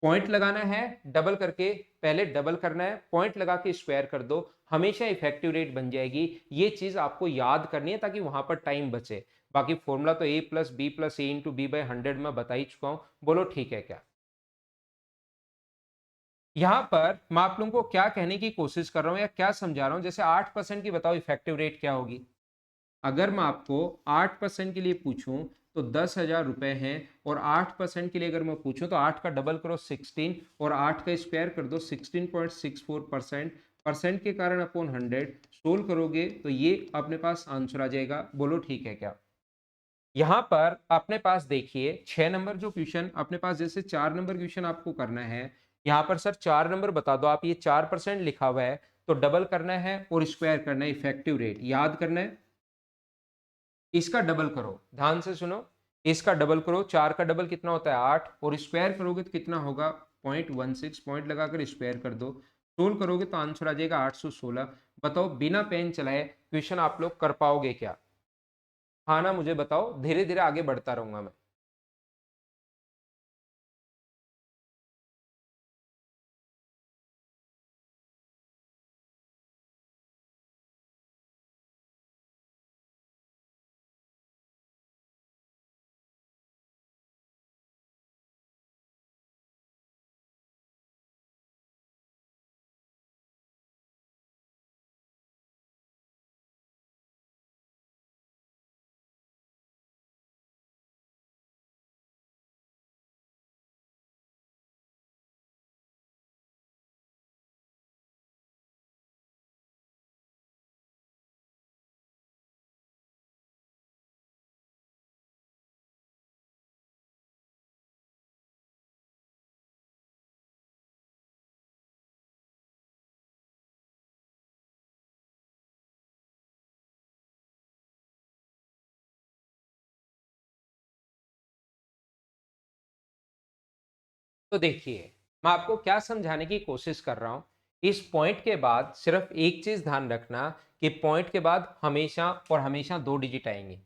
पॉइंट लगाना है डबल करके, पहले डबल करना है, पॉइंट लगा के स्क्वायर कर दो, हमेशा इफेक्टिव रेट बन जाएगी। ये चीज आपको याद करनी है ताकि वहां पर टाइम बचे। बाकी फॉर्मूला तो a plus B plus A into B by 100 में बता ही चुका हूं। बोलो ठीक है क्या? यहां पर मैं आप लोगों को क्या कहने की कोशिश कर रहा हूं या क्या समझा रहा हूं, जैसे 8% की बताओ इफेक्टिव रेट क्या होगी। अगर मैं आपको 8% के लिए पूछूं तो 10,000 रुपए हैं, और 8% के लिए अगर मैं पूछूं तो 8 का डबल करो 16 और 8 का स्क्वायर कर दो 16.64%। परसेंट के कारण अपॉन 100 सोल्व करोगे तो ये अपने पास आंसर आ जाएगा। बोलो ठीक है क्या? यहां पर अपने पास देखिए 6 नंबर जो क्वेश्चन अपने पास, जैसे 4 नंबर क्वेश्चन आपको करना है। यहां पर सर 4 नंबर बता दो आप, ये 4% लिखा हुआ है तो डबल करना है और स्क्वायर करना है, इफेक्टिव रेट याद करना है। इसका डबल करो, ध्यान से सुनो, इसका डबल करो, 4 का डबल कितना होता है 8, और स्क्वायर करोगे तो कितना होगा 0.16, पॉइंट लगाकर स्क्वायर कर दो, सोल्व करोगे तो आंसर आ जाएगा 816। बताओ बिना पेन चलाए क्वेश्चन आप लोग कर पाओगे क्या? हाँ ना, मुझे बताओ, धीरे धीरे आगे बढ़ता रहूंगा मैं। तो देखिए, मैं आपको क्या समझाने की कोशिश कर रहा हूं। इस पॉइंट के बाद सिर्फ एक चीज ध्यान रखना कि पॉइंट के बाद हमेशा और हमेशा 2 डिजिट आएंगे।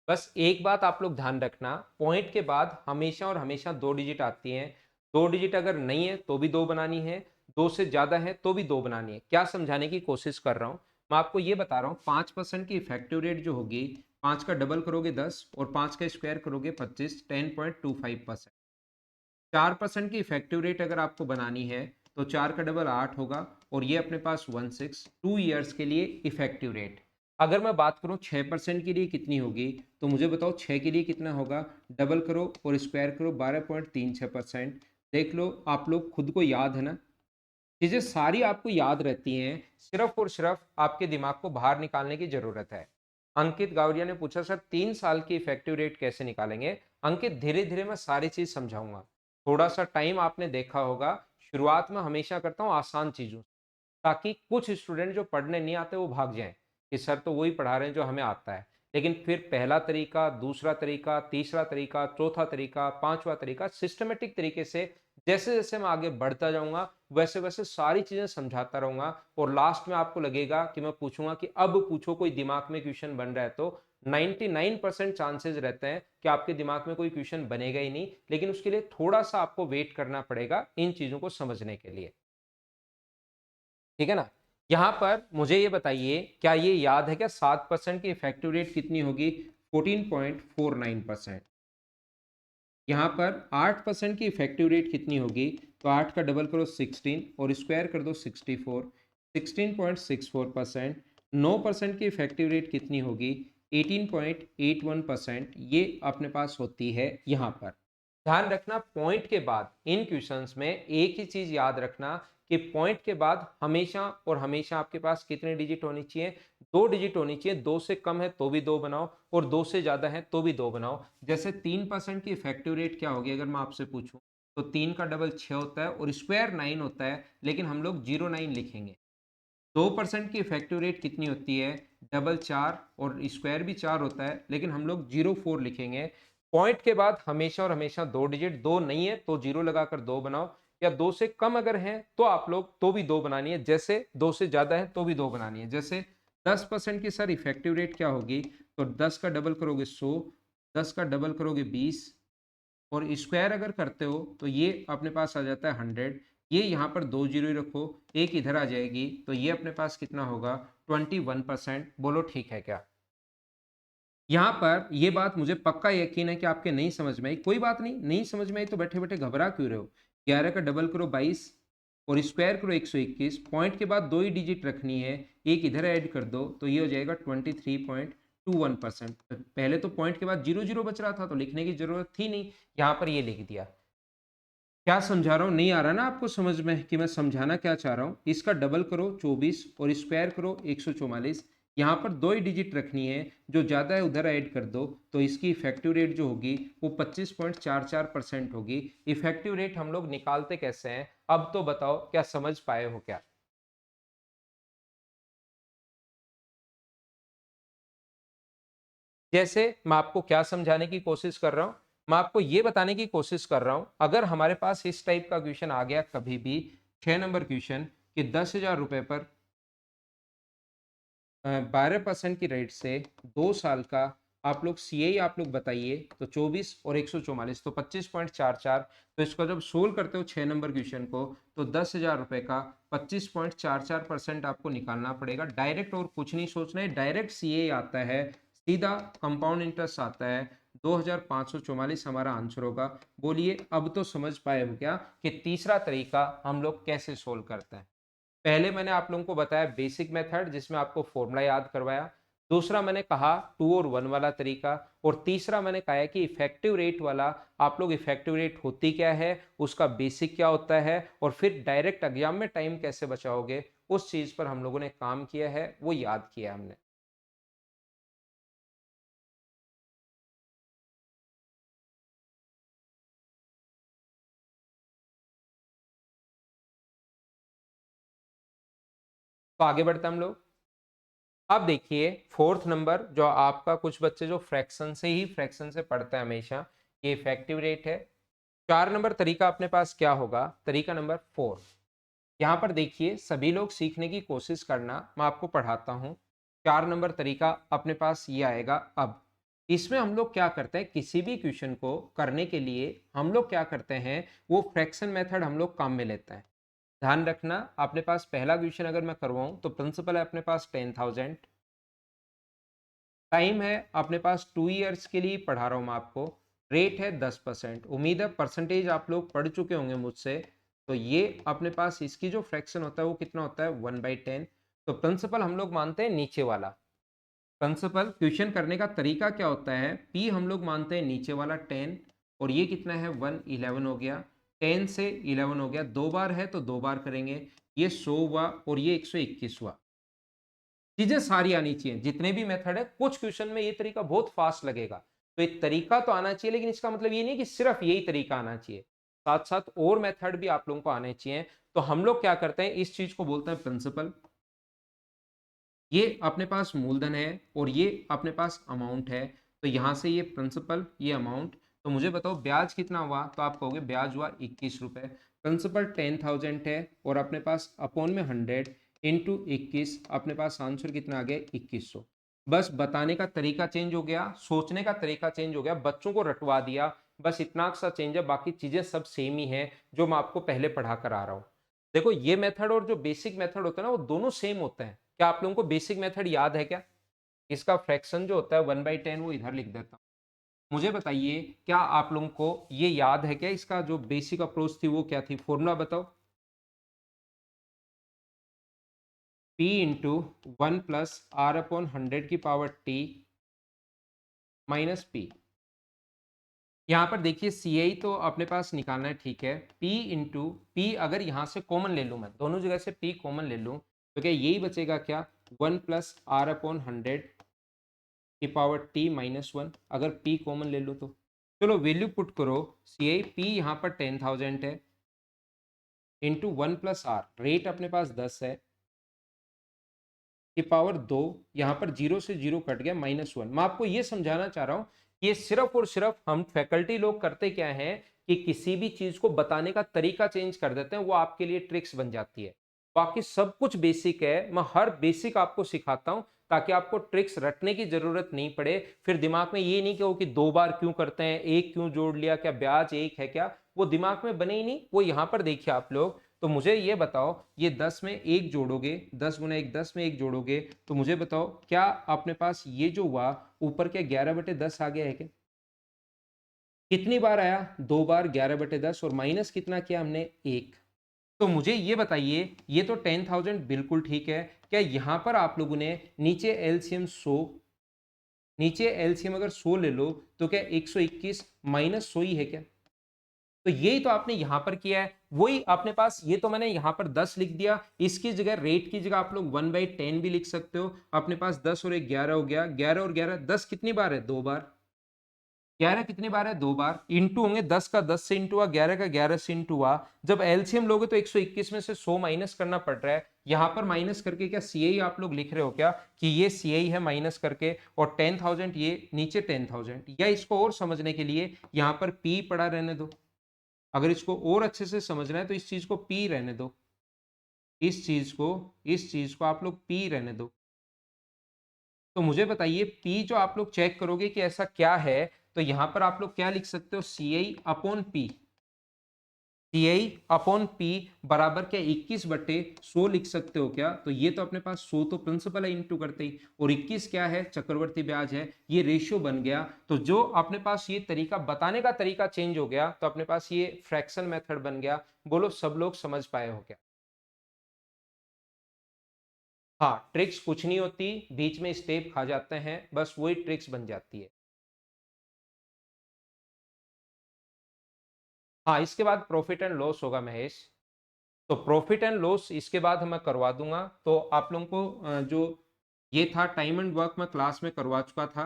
बस एक बात आप लोग ध्यान रखना, पॉइंट के बाद हमेशा और हमेशा 2 डिजिट आती हैं। 2 डिजिट अगर नहीं है तो भी दो बनानी है, दो से ज्यादा है तो भी दो बनानी है। क्या समझाने की कोशिश कर रहा हूं, मैं आपको ये बता रहा हूँ 5% की इफेक्टिव रेट जो होगी, 5 का डबल करोगे 10 और 5 का स्क्वायर करोगे 25, 10.25%। 4% की इफेक्टिव रेट अगर आपको बनानी है तो 4 का डबल 8 होगा, और ये अपने पास 2 ईयर्स के लिए इफेक्टिव रेट। अगर मैं बात करूं 6% के लिए कितनी होगी, तो मुझे बताओ 6 के लिए कितना होगा, डबल करो और स्क्वायर करो 12.36%। देख लो आप लोग खुद को याद है ना, चीजें सारी आपको याद रहती हैं, सिर्फ और सिर्फ आपके दिमाग को बाहर निकालने की जरूरत है। अंकित गावरिया ने पूछा सर 3 साल की इफेक्टिव रेट कैसे निकालेंगे। अंकित धीरे धीरे मैं सारी चीज समझाऊंगा, थोड़ा सा टाइम आपने देखा होगा। शुरुआत में हमेशा करता हूँ आसान चीजों से, ताकि कुछ स्टूडेंट जो पढ़ने नहीं आते वो भाग जाएं कि सर तो वही पढ़ा रहे हैं जो हमें आता है। लेकिन फिर पहला तरीका, दूसरा तरीका, तीसरा तरीका, चौथा तरीका, पांचवा तरीका, सिस्टमेटिक तरीके से जैसे जैसे मैं आगे बढ़ता जाऊंगा वैसे वैसे सारी चीजें समझाता रहूंगा, और लास्ट में आपको लगेगा कि मैं पूछूंगा कि अब पूछो कोई दिमाग में क्वेश्चन बन रहा है, तो 99% चांसेस रहते हैं कि आपके दिमाग में कोई क्वेश्चन बनेगा ही नहीं। लेकिन उसके लिए थोड़ा सा आपको वेट करना पड़ेगा इन चीजों को समझने के लिए। ठीक है ना? यहां पर मुझे ये बताइए, क्या ये याद है क्या 7% की इफेक्टिव रेट कितनी होगी? 14.49%। यहां पर 8% की इफेक्टिव रेट कितनी होगी, तो 8 का डबल करो 16 और स्क्वायर कर दो 64, 16.64%। 9% की इफेक्टिव रेट कितनी होगी? 18.81%। ये अपने पास होती है यहां पर। ध्यान रखना पॉइंट के बाद इन क्वेश्चंस में एक ही चीज याद रखना कि पॉइंट के बाद हमेशा और हमेशा आपके पास कितने डिजिट होनी चाहिए? 2 डिजिट होनी चाहिए। 2 से कम है तो भी दो बनाओ, और 2 से ज्यादा है तो भी दो बनाओ। जैसे 3% की इफेक्टिव रेट क्या होगी अगर मैं आपसे पूछूं, तो 3 का डबल 6 होता है और स्क्वायर 9 होता है, लेकिन हम लोग 09 लिखेंगे। 2% की इफेक्टिव रेट कितनी होती है? डबल 4 और स्क्वायर भी 4 होता है, लेकिन हम लोग 04 लिखेंगे। पॉइंट के बाद हमेशा और हमेशा 2 डिजिट, दो नहीं है तो जीरो लगाकर दो बनाओ। या 2 से कम अगर हैं तो आप लोग तो भी 2 बनानी है, जैसे 2 से ज्यादा है तो भी 2 बनानी है। जैसे 10% की सर इफेक्टिव रेट क्या होगी, तो 10 का डबल करोगे 100, 10 का डबल करोगे 20 और स्क्वायर अगर करते हो तो ये अपने पास आ जाता है 100। ये यहाँ पर 2 जीरो ही रखो, एक इधर आ जाएगी, तो ये अपने पास कितना होगा 21%। बोलो ठीक है क्या? यहाँ पर ये बात मुझे पक्का यकीन है कि आपके नहीं समझ में आई। कोई बात नहीं, नहीं समझ में आई तो बैठे बैठे घबरा क्यों रहे हो। 11 का डबल करो 22 और स्क्वायर करो 121, पॉइंट के बाद 2 ही डिजिट रखनी है, एक इधर ऐड कर दो तो ये हो जाएगा 23.21%। पहले तो पॉइंट के बाद 00 बच रहा था तो लिखने की जरूरत थी नहीं, यहाँ पर ये लिख दिया। क्या समझा रहा हूँ, नहीं आ रहा ना आपको समझ में कि मैं समझाना क्या चाह रहा हूँ। इसका डबल करो 24 और स्क्वायर करो 144, यहाँ पर 2 ही डिजिट रखनी है, जो ज़्यादा है उधर ऐड कर दो तो इसकी इफेक्टिव रेट जो होगी वो 25.44% होगी। इफेक्टिव रेट हम लोग निकालते कैसे हैं, अब तो बताओ क्या समझ पाए हो क्या? जैसे मैं आपको क्या समझाने की कोशिश कर रहा हूं, मैं आपको यह बताने की कोशिश कर रहा हूं, अगर हमारे पास इस टाइप का क्वेश्चन आ गया कभी भी 6 नंबर क्वेश्चन कि 10,000 रुपए पर 12% की रेट से 2 साल का आप लोग सीए आप लोग बताइए, तो 24 और 144 तो 25.44। तो इसको जब सोल्व करते हो 6 नंबर क्वेश्चन को, तो 10,000 रुपए का 25.44% आपको निकालना पड़ेगा डायरेक्ट, और कुछ नहीं सोचना है, डायरेक्ट सीए आता है, सीधा कंपाउंड इंटरेस्ट आता है। 2,544 हमारा आंसर होगा। बोलिए अब तो समझ पाए हो क्या कि तीसरा तरीका हम लोग कैसे सोल्व करते हैं। पहले मैंने आप लोगों को बताया बेसिक मेथड जिसमें आपको फॉर्मूला याद करवाया, दूसरा मैंने कहा 2 और 1 वाला तरीका, और तीसरा मैंने कहा है कि इफेक्टिव रेट वाला आप लोग इफेक्टिव रेट होती क्या है, उसका बेसिक क्या होता है, और फिर डायरेक्ट एग्जाम में टाइम कैसे बचाओगे, उस चीज पर हम लोगों ने काम किया है, वो याद किया हमने। तो आगे बढ़ते हम लोग। अब देखिए फोर्थ नंबर, जो आपका कुछ बच्चे जो फ्रैक्शन से पढ़ते हैं हमेशा, ये इफेक्टिव रेट है। 4 नंबर तरीका अपने पास क्या होगा, तरीका नंबर 4। यहाँ पर देखिए सभी लोग सीखने की कोशिश करना, मैं आपको पढ़ाता हूँ। 4 नंबर तरीका अपने पास ये आएगा। अब इसमें हम लोग क्या करते हैं, किसी भी क्वेश्चन को करने के लिए हम लोग क्या करते हैं, वो फ्रैक्शन मेथड हम लोग काम में लेते हैं। ध्यान रखना, अपने पास पहला क्वेश्चन अगर मैं करवाऊं तो प्रिंसिपल है अपने पास 10,000, टाइम है अपने पास 2 ईयर्स के लिए पढ़ा रहा हूं मैं आपको, रेट है 10%। उम्मीद है परसेंटेज आप लोग पढ़ चुके होंगे मुझसे। तो ये अपने पास इसकी जो फ्रैक्शन होता है वो कितना होता है 1/10। तो प्रिंसिपल हम लोग मानते हैं नीचे वाला। प्रिंसिपल क्वेश्चन करने का तरीका क्या होता है, पी हम लोग मानते हैं नीचे वाला 10, और ये कितना है 111 हो गया, 10 से 11 हो गया, 2 बार है तो 2 बार करेंगे, ये 100 हुआ और ये 121 हुआ। चीजें सारी आनी चाहिए, जितने भी मेथड है, कुछ क्वेश्चन में ये तरीका बहुत फास्ट लगेगा, तो एक तरीका तो आना चाहिए, लेकिन इसका मतलब ये नहीं कि सिर्फ यही तरीका आना चाहिए, साथ साथ और मेथड भी आप लोगों को आने चाहिए। तो हम लोग क्या करते हैं, इस चीज को बोलते हैं प्रिंसिपल। ये अपने पास मूलधन है और ये अपने पास अमाउंट है, तो यहां से ये प्रिंसिपल ये अमाउंट। तो मुझे बताओ ब्याज कितना हुआ, तो आप कहोगे ब्याज हुआ 21 रुपए। प्रिंसिपल 10,000 है और अपने पास अपॉन में 100 इंटू 21, अपने पास आंसर कितना आ गया 2100। बस बताने का तरीका चेंज हो गया, सोचने का तरीका चेंज हो गया, बच्चों को रटवा दिया, बस इतना सा चेंज है, बाकी चीजें सब सेम ही है जो मैं आपको पहले पढ़ा कर आ रहा हूँ। देखो ये मेथड और जो बेसिक मेथड होता है ना, वो दोनों सेम होते हैं। क्या आप लोगों को बेसिक मेथड याद है क्या? इसका फ्रैक्शन जो होता है 1/10, वो इधर लिख देता हूँ। मुझे बताइए क्या आप लोगों को ये याद है क्या, इसका जो बेसिक अप्रोच थी वो क्या थी, फॉर्मूला बताओ। P इंटू 1 + R/100 की पावर T माइनस P। यहाँ पर देखिए सी आई तो अपने पास निकालना है, ठीक है। P इंटू पी, अगर यहाँ से कॉमन ले लूँ, मैं दोनों जगह से P कॉमन ले लूँ, तो क्या यही बचेगा क्या 1 + R/100 की पावर T-1, अगर P कॉमन ले लो तो। चलो वैल्यू पुट करो, सी आई पी यहाँ पर 10,000 है, इंटू 1 + R, रेट अपने पास 10 है, की पावर 2, यहाँ पर 0 से 0 कट गया -1। मैं आपको ये समझाना चाह रहा हूँ ये सिर्फ और सिर्फ हम फैकल्टी लोग करते क्या हैं कि किसी भी चीज को बताने का तरीका चेंज कर देते हैं, वो आपके लिए ट्रिक्स बन जाती है। बाकी सब कुछ बेसिक है, मैं हर बेसिक आपको सिखाता हूं ताकि आपको ट्रिक्स रटने की जरूरत नहीं पड़े। फिर दिमाग में ये नहीं कहो कि दो बार क्यों करते हैं, एक क्यों जोड़ लिया, क्या ब्याज एक है क्या, वो दिमाग में बने ही नहीं। वो यहां पर देखिए आप लोग, तो मुझे ये बताओ, ये 10 में एक जोड़ोगे, 10 गुना एक, 10 में एक जोड़ोगे, तो मुझे बताओ क्या अपने पास ये जो हुआ ऊपर क्या 11/10 आ गया है क्या? कितनी बार आया? दो बार 11/10, और माइनस कितना किया हमने? एक। तो मुझे ये बताइए, ये तो 10,000 बिल्कुल ठीक है, क्या यहां पर आप लोगों ने नीचे एलसीएम 100, नीचे एलसीएम अगर 100 ले लो तो क्या 121 माइनस 100 ही है क्या? तो यही तो आपने यहां पर किया है। वही अपने पास, ये तो मैंने यहां पर 10 लिख दिया, इसकी जगह रेट की जगह आप लोग 1/10 भी लिख सकते हो। अपने पास 10 और 11 हो गया, 11 और 11, 10 कितनी बार है? दो बार। 11 कितनी बार है? दो बार। इंटू होंगे, 10 का 10 से इंटू हुआ, 11 का 11 से इंटू हुआ। जब एलसीएम लोगे तो 121 में से 100 माइनस करना पड़ रहा है। यहां पर माइनस करके क्या सीआई आप लोग लिख रहे हो क्या कि ये सीआई है माइनस करके, और 10,000 ये नीचे 10,000, या इसको और समझने के लिए यहां पर पी पड़ा रहने दो। अगर इसको और अच्छे से समझना है तो इस चीज को पी रहने दो, इस चीज को आप लोग पी रहने दो। तो मुझे बताइए पी जो आप लोग चेक करोगे कि ऐसा क्या है, तो यहां पर आप लोग क्या लिख सकते हो? सी आई अपॉन पी, सी आई अपॉन पी बराबर क्या 21/100 लिख सकते हो क्या? तो ये तो अपने पास 100 तो प्रिंसिपल है इंटू करते ही, और 21 क्या है? चक्रवर्ती ब्याज है। ये रेशियो बन गया। तो जो अपने पास ये तरीका बताने का तरीका चेंज हो गया, तो अपने पास ये फ्रैक्शन मेथड बन गया। बोलो सब लोग समझ पाए हो क्या? हाँ, ट्रिक्स कुछ नहीं होती, बीच में स्टेप खा जाते हैं, बस वही ट्रिक्स बन जाती है। हाँ, इसके बाद प्रॉफिट एंड लॉस होगा महेश। तो प्रॉफिट एंड लॉस इसके बाद मैं करवा दूंगा। तो आप लोगों को जो ये था टाइम एंड वर्क, मैं क्लास में करवा चुका था,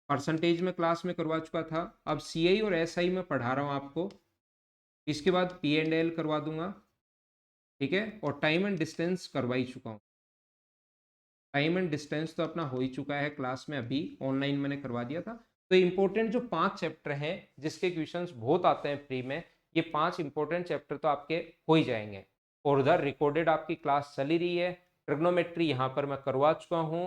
परसेंटेज में क्लास में करवा चुका था। अब सीआई और एसआई में पढ़ा रहा हूँ आपको। इसके बाद पी एंड एल करवा दूंगा, ठीक है, और टाइम एंड डिस्टेंस करवा ही चुका हूँ। टाइम एंड डिस्टेंस तो अपना हो ही चुका है क्लास में, अभी ऑनलाइन मैंने करवा दिया था। तो इंपॉर्टेंट जो 5 चैप्टर हैं जिसके क्वेश्चंस बहुत आते हैं प्री में, ये 5 इंपॉर्टेंट चैप्टर तो आपके हो ही जाएंगे। और उधर रिकॉर्डेड आपकी क्लास चली रही है, ट्रिग्नोमेट्री यहाँ पर मैं करवा चुका हूँ,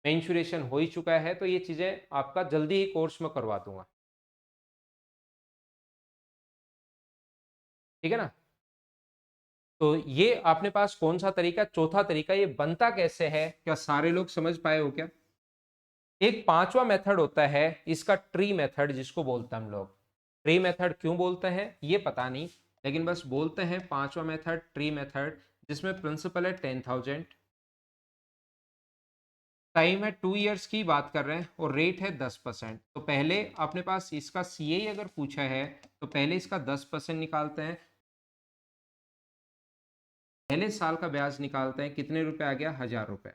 मेंसुरेशन हो ही चुका है। तो ये चीज़ें आपका जल्दी ही कोर्स में करवा दूंगा, ठीक है ना। तो ये आपने पास कौन सा तरीका? चौथा तरीका। ये बनता कैसे है, क्या सारे लोग समझ पाए हो क्या? एक पांचवा मेथड होता है इसका, ट्री मेथड जिसको बोलते हैं हम लोग। ट्री मेथड क्यों बोलते हैं ये पता नहीं, लेकिन बस बोलते हैं पांचवा मेथड ट्री मेथड, जिसमें प्रिंसिपल है 10,000, टाइम है 2 इयर्स की बात कर रहे हैं, और रेट है 10%। तो पहले अपने पास इसका सीए अगर पूछा है तो पहले इसका 10% निकालते हैं, पहले साल का ब्याज निकालते हैं। कितने रुपए आ गया? 1,000 रुपए।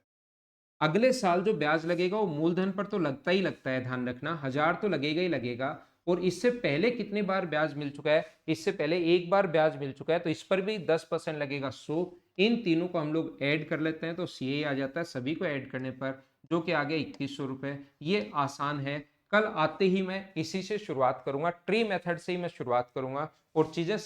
अगले साल जो ब्याज लगेगा वो मूलधन पर तो लगता ही लगता है, ध्यान रखना, 1,000 तो लगेगा ही लगेगा। और इससे पहले कितनी बार ब्याज मिल चुका है? इससे पहले एक बार ब्याज मिल चुका है, तो इस पर भी 10% लगेगा, 100। इन तीनों को हम लोग ऐड कर लेते हैं तो सीए आ जाता है सभी को ऐड करने पर, जो कि आ गया 2,100 रुपए। ये आसान है। कल आते ही मैं इसी से शुरुआत करूंगा, ट्री मेथड से ही मैं शुरुआत करूंगा, और चीजें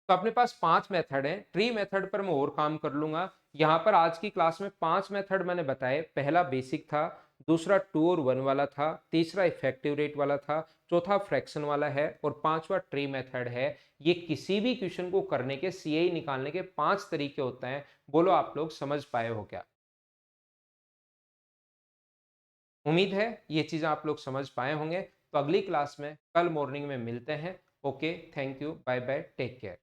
तो अपने पास 5 मेथड है। ट्री मेथड पर मैं और काम कर लूंगा। यहाँ पर आज की क्लास में 5 मेथड मैंने बताए। पहला बेसिक था, दूसरा 2 और 1 वाला था, तीसरा इफेक्टिव रेट वाला था, चौथा फ्रैक्शन वाला है, और पांचवा ट्री मेथड है। ये किसी भी क्वेश्चन को करने के, सीआई निकालने के 5 तरीके होते हैं। बोलो आप लोग समझ पाए हो क्या? उम्मीद है ये चीज़ आप लोग समझ पाए होंगे। तो अगली क्लास में कल मॉर्निंग में मिलते हैं। Okay, thank you, bye bye, take care.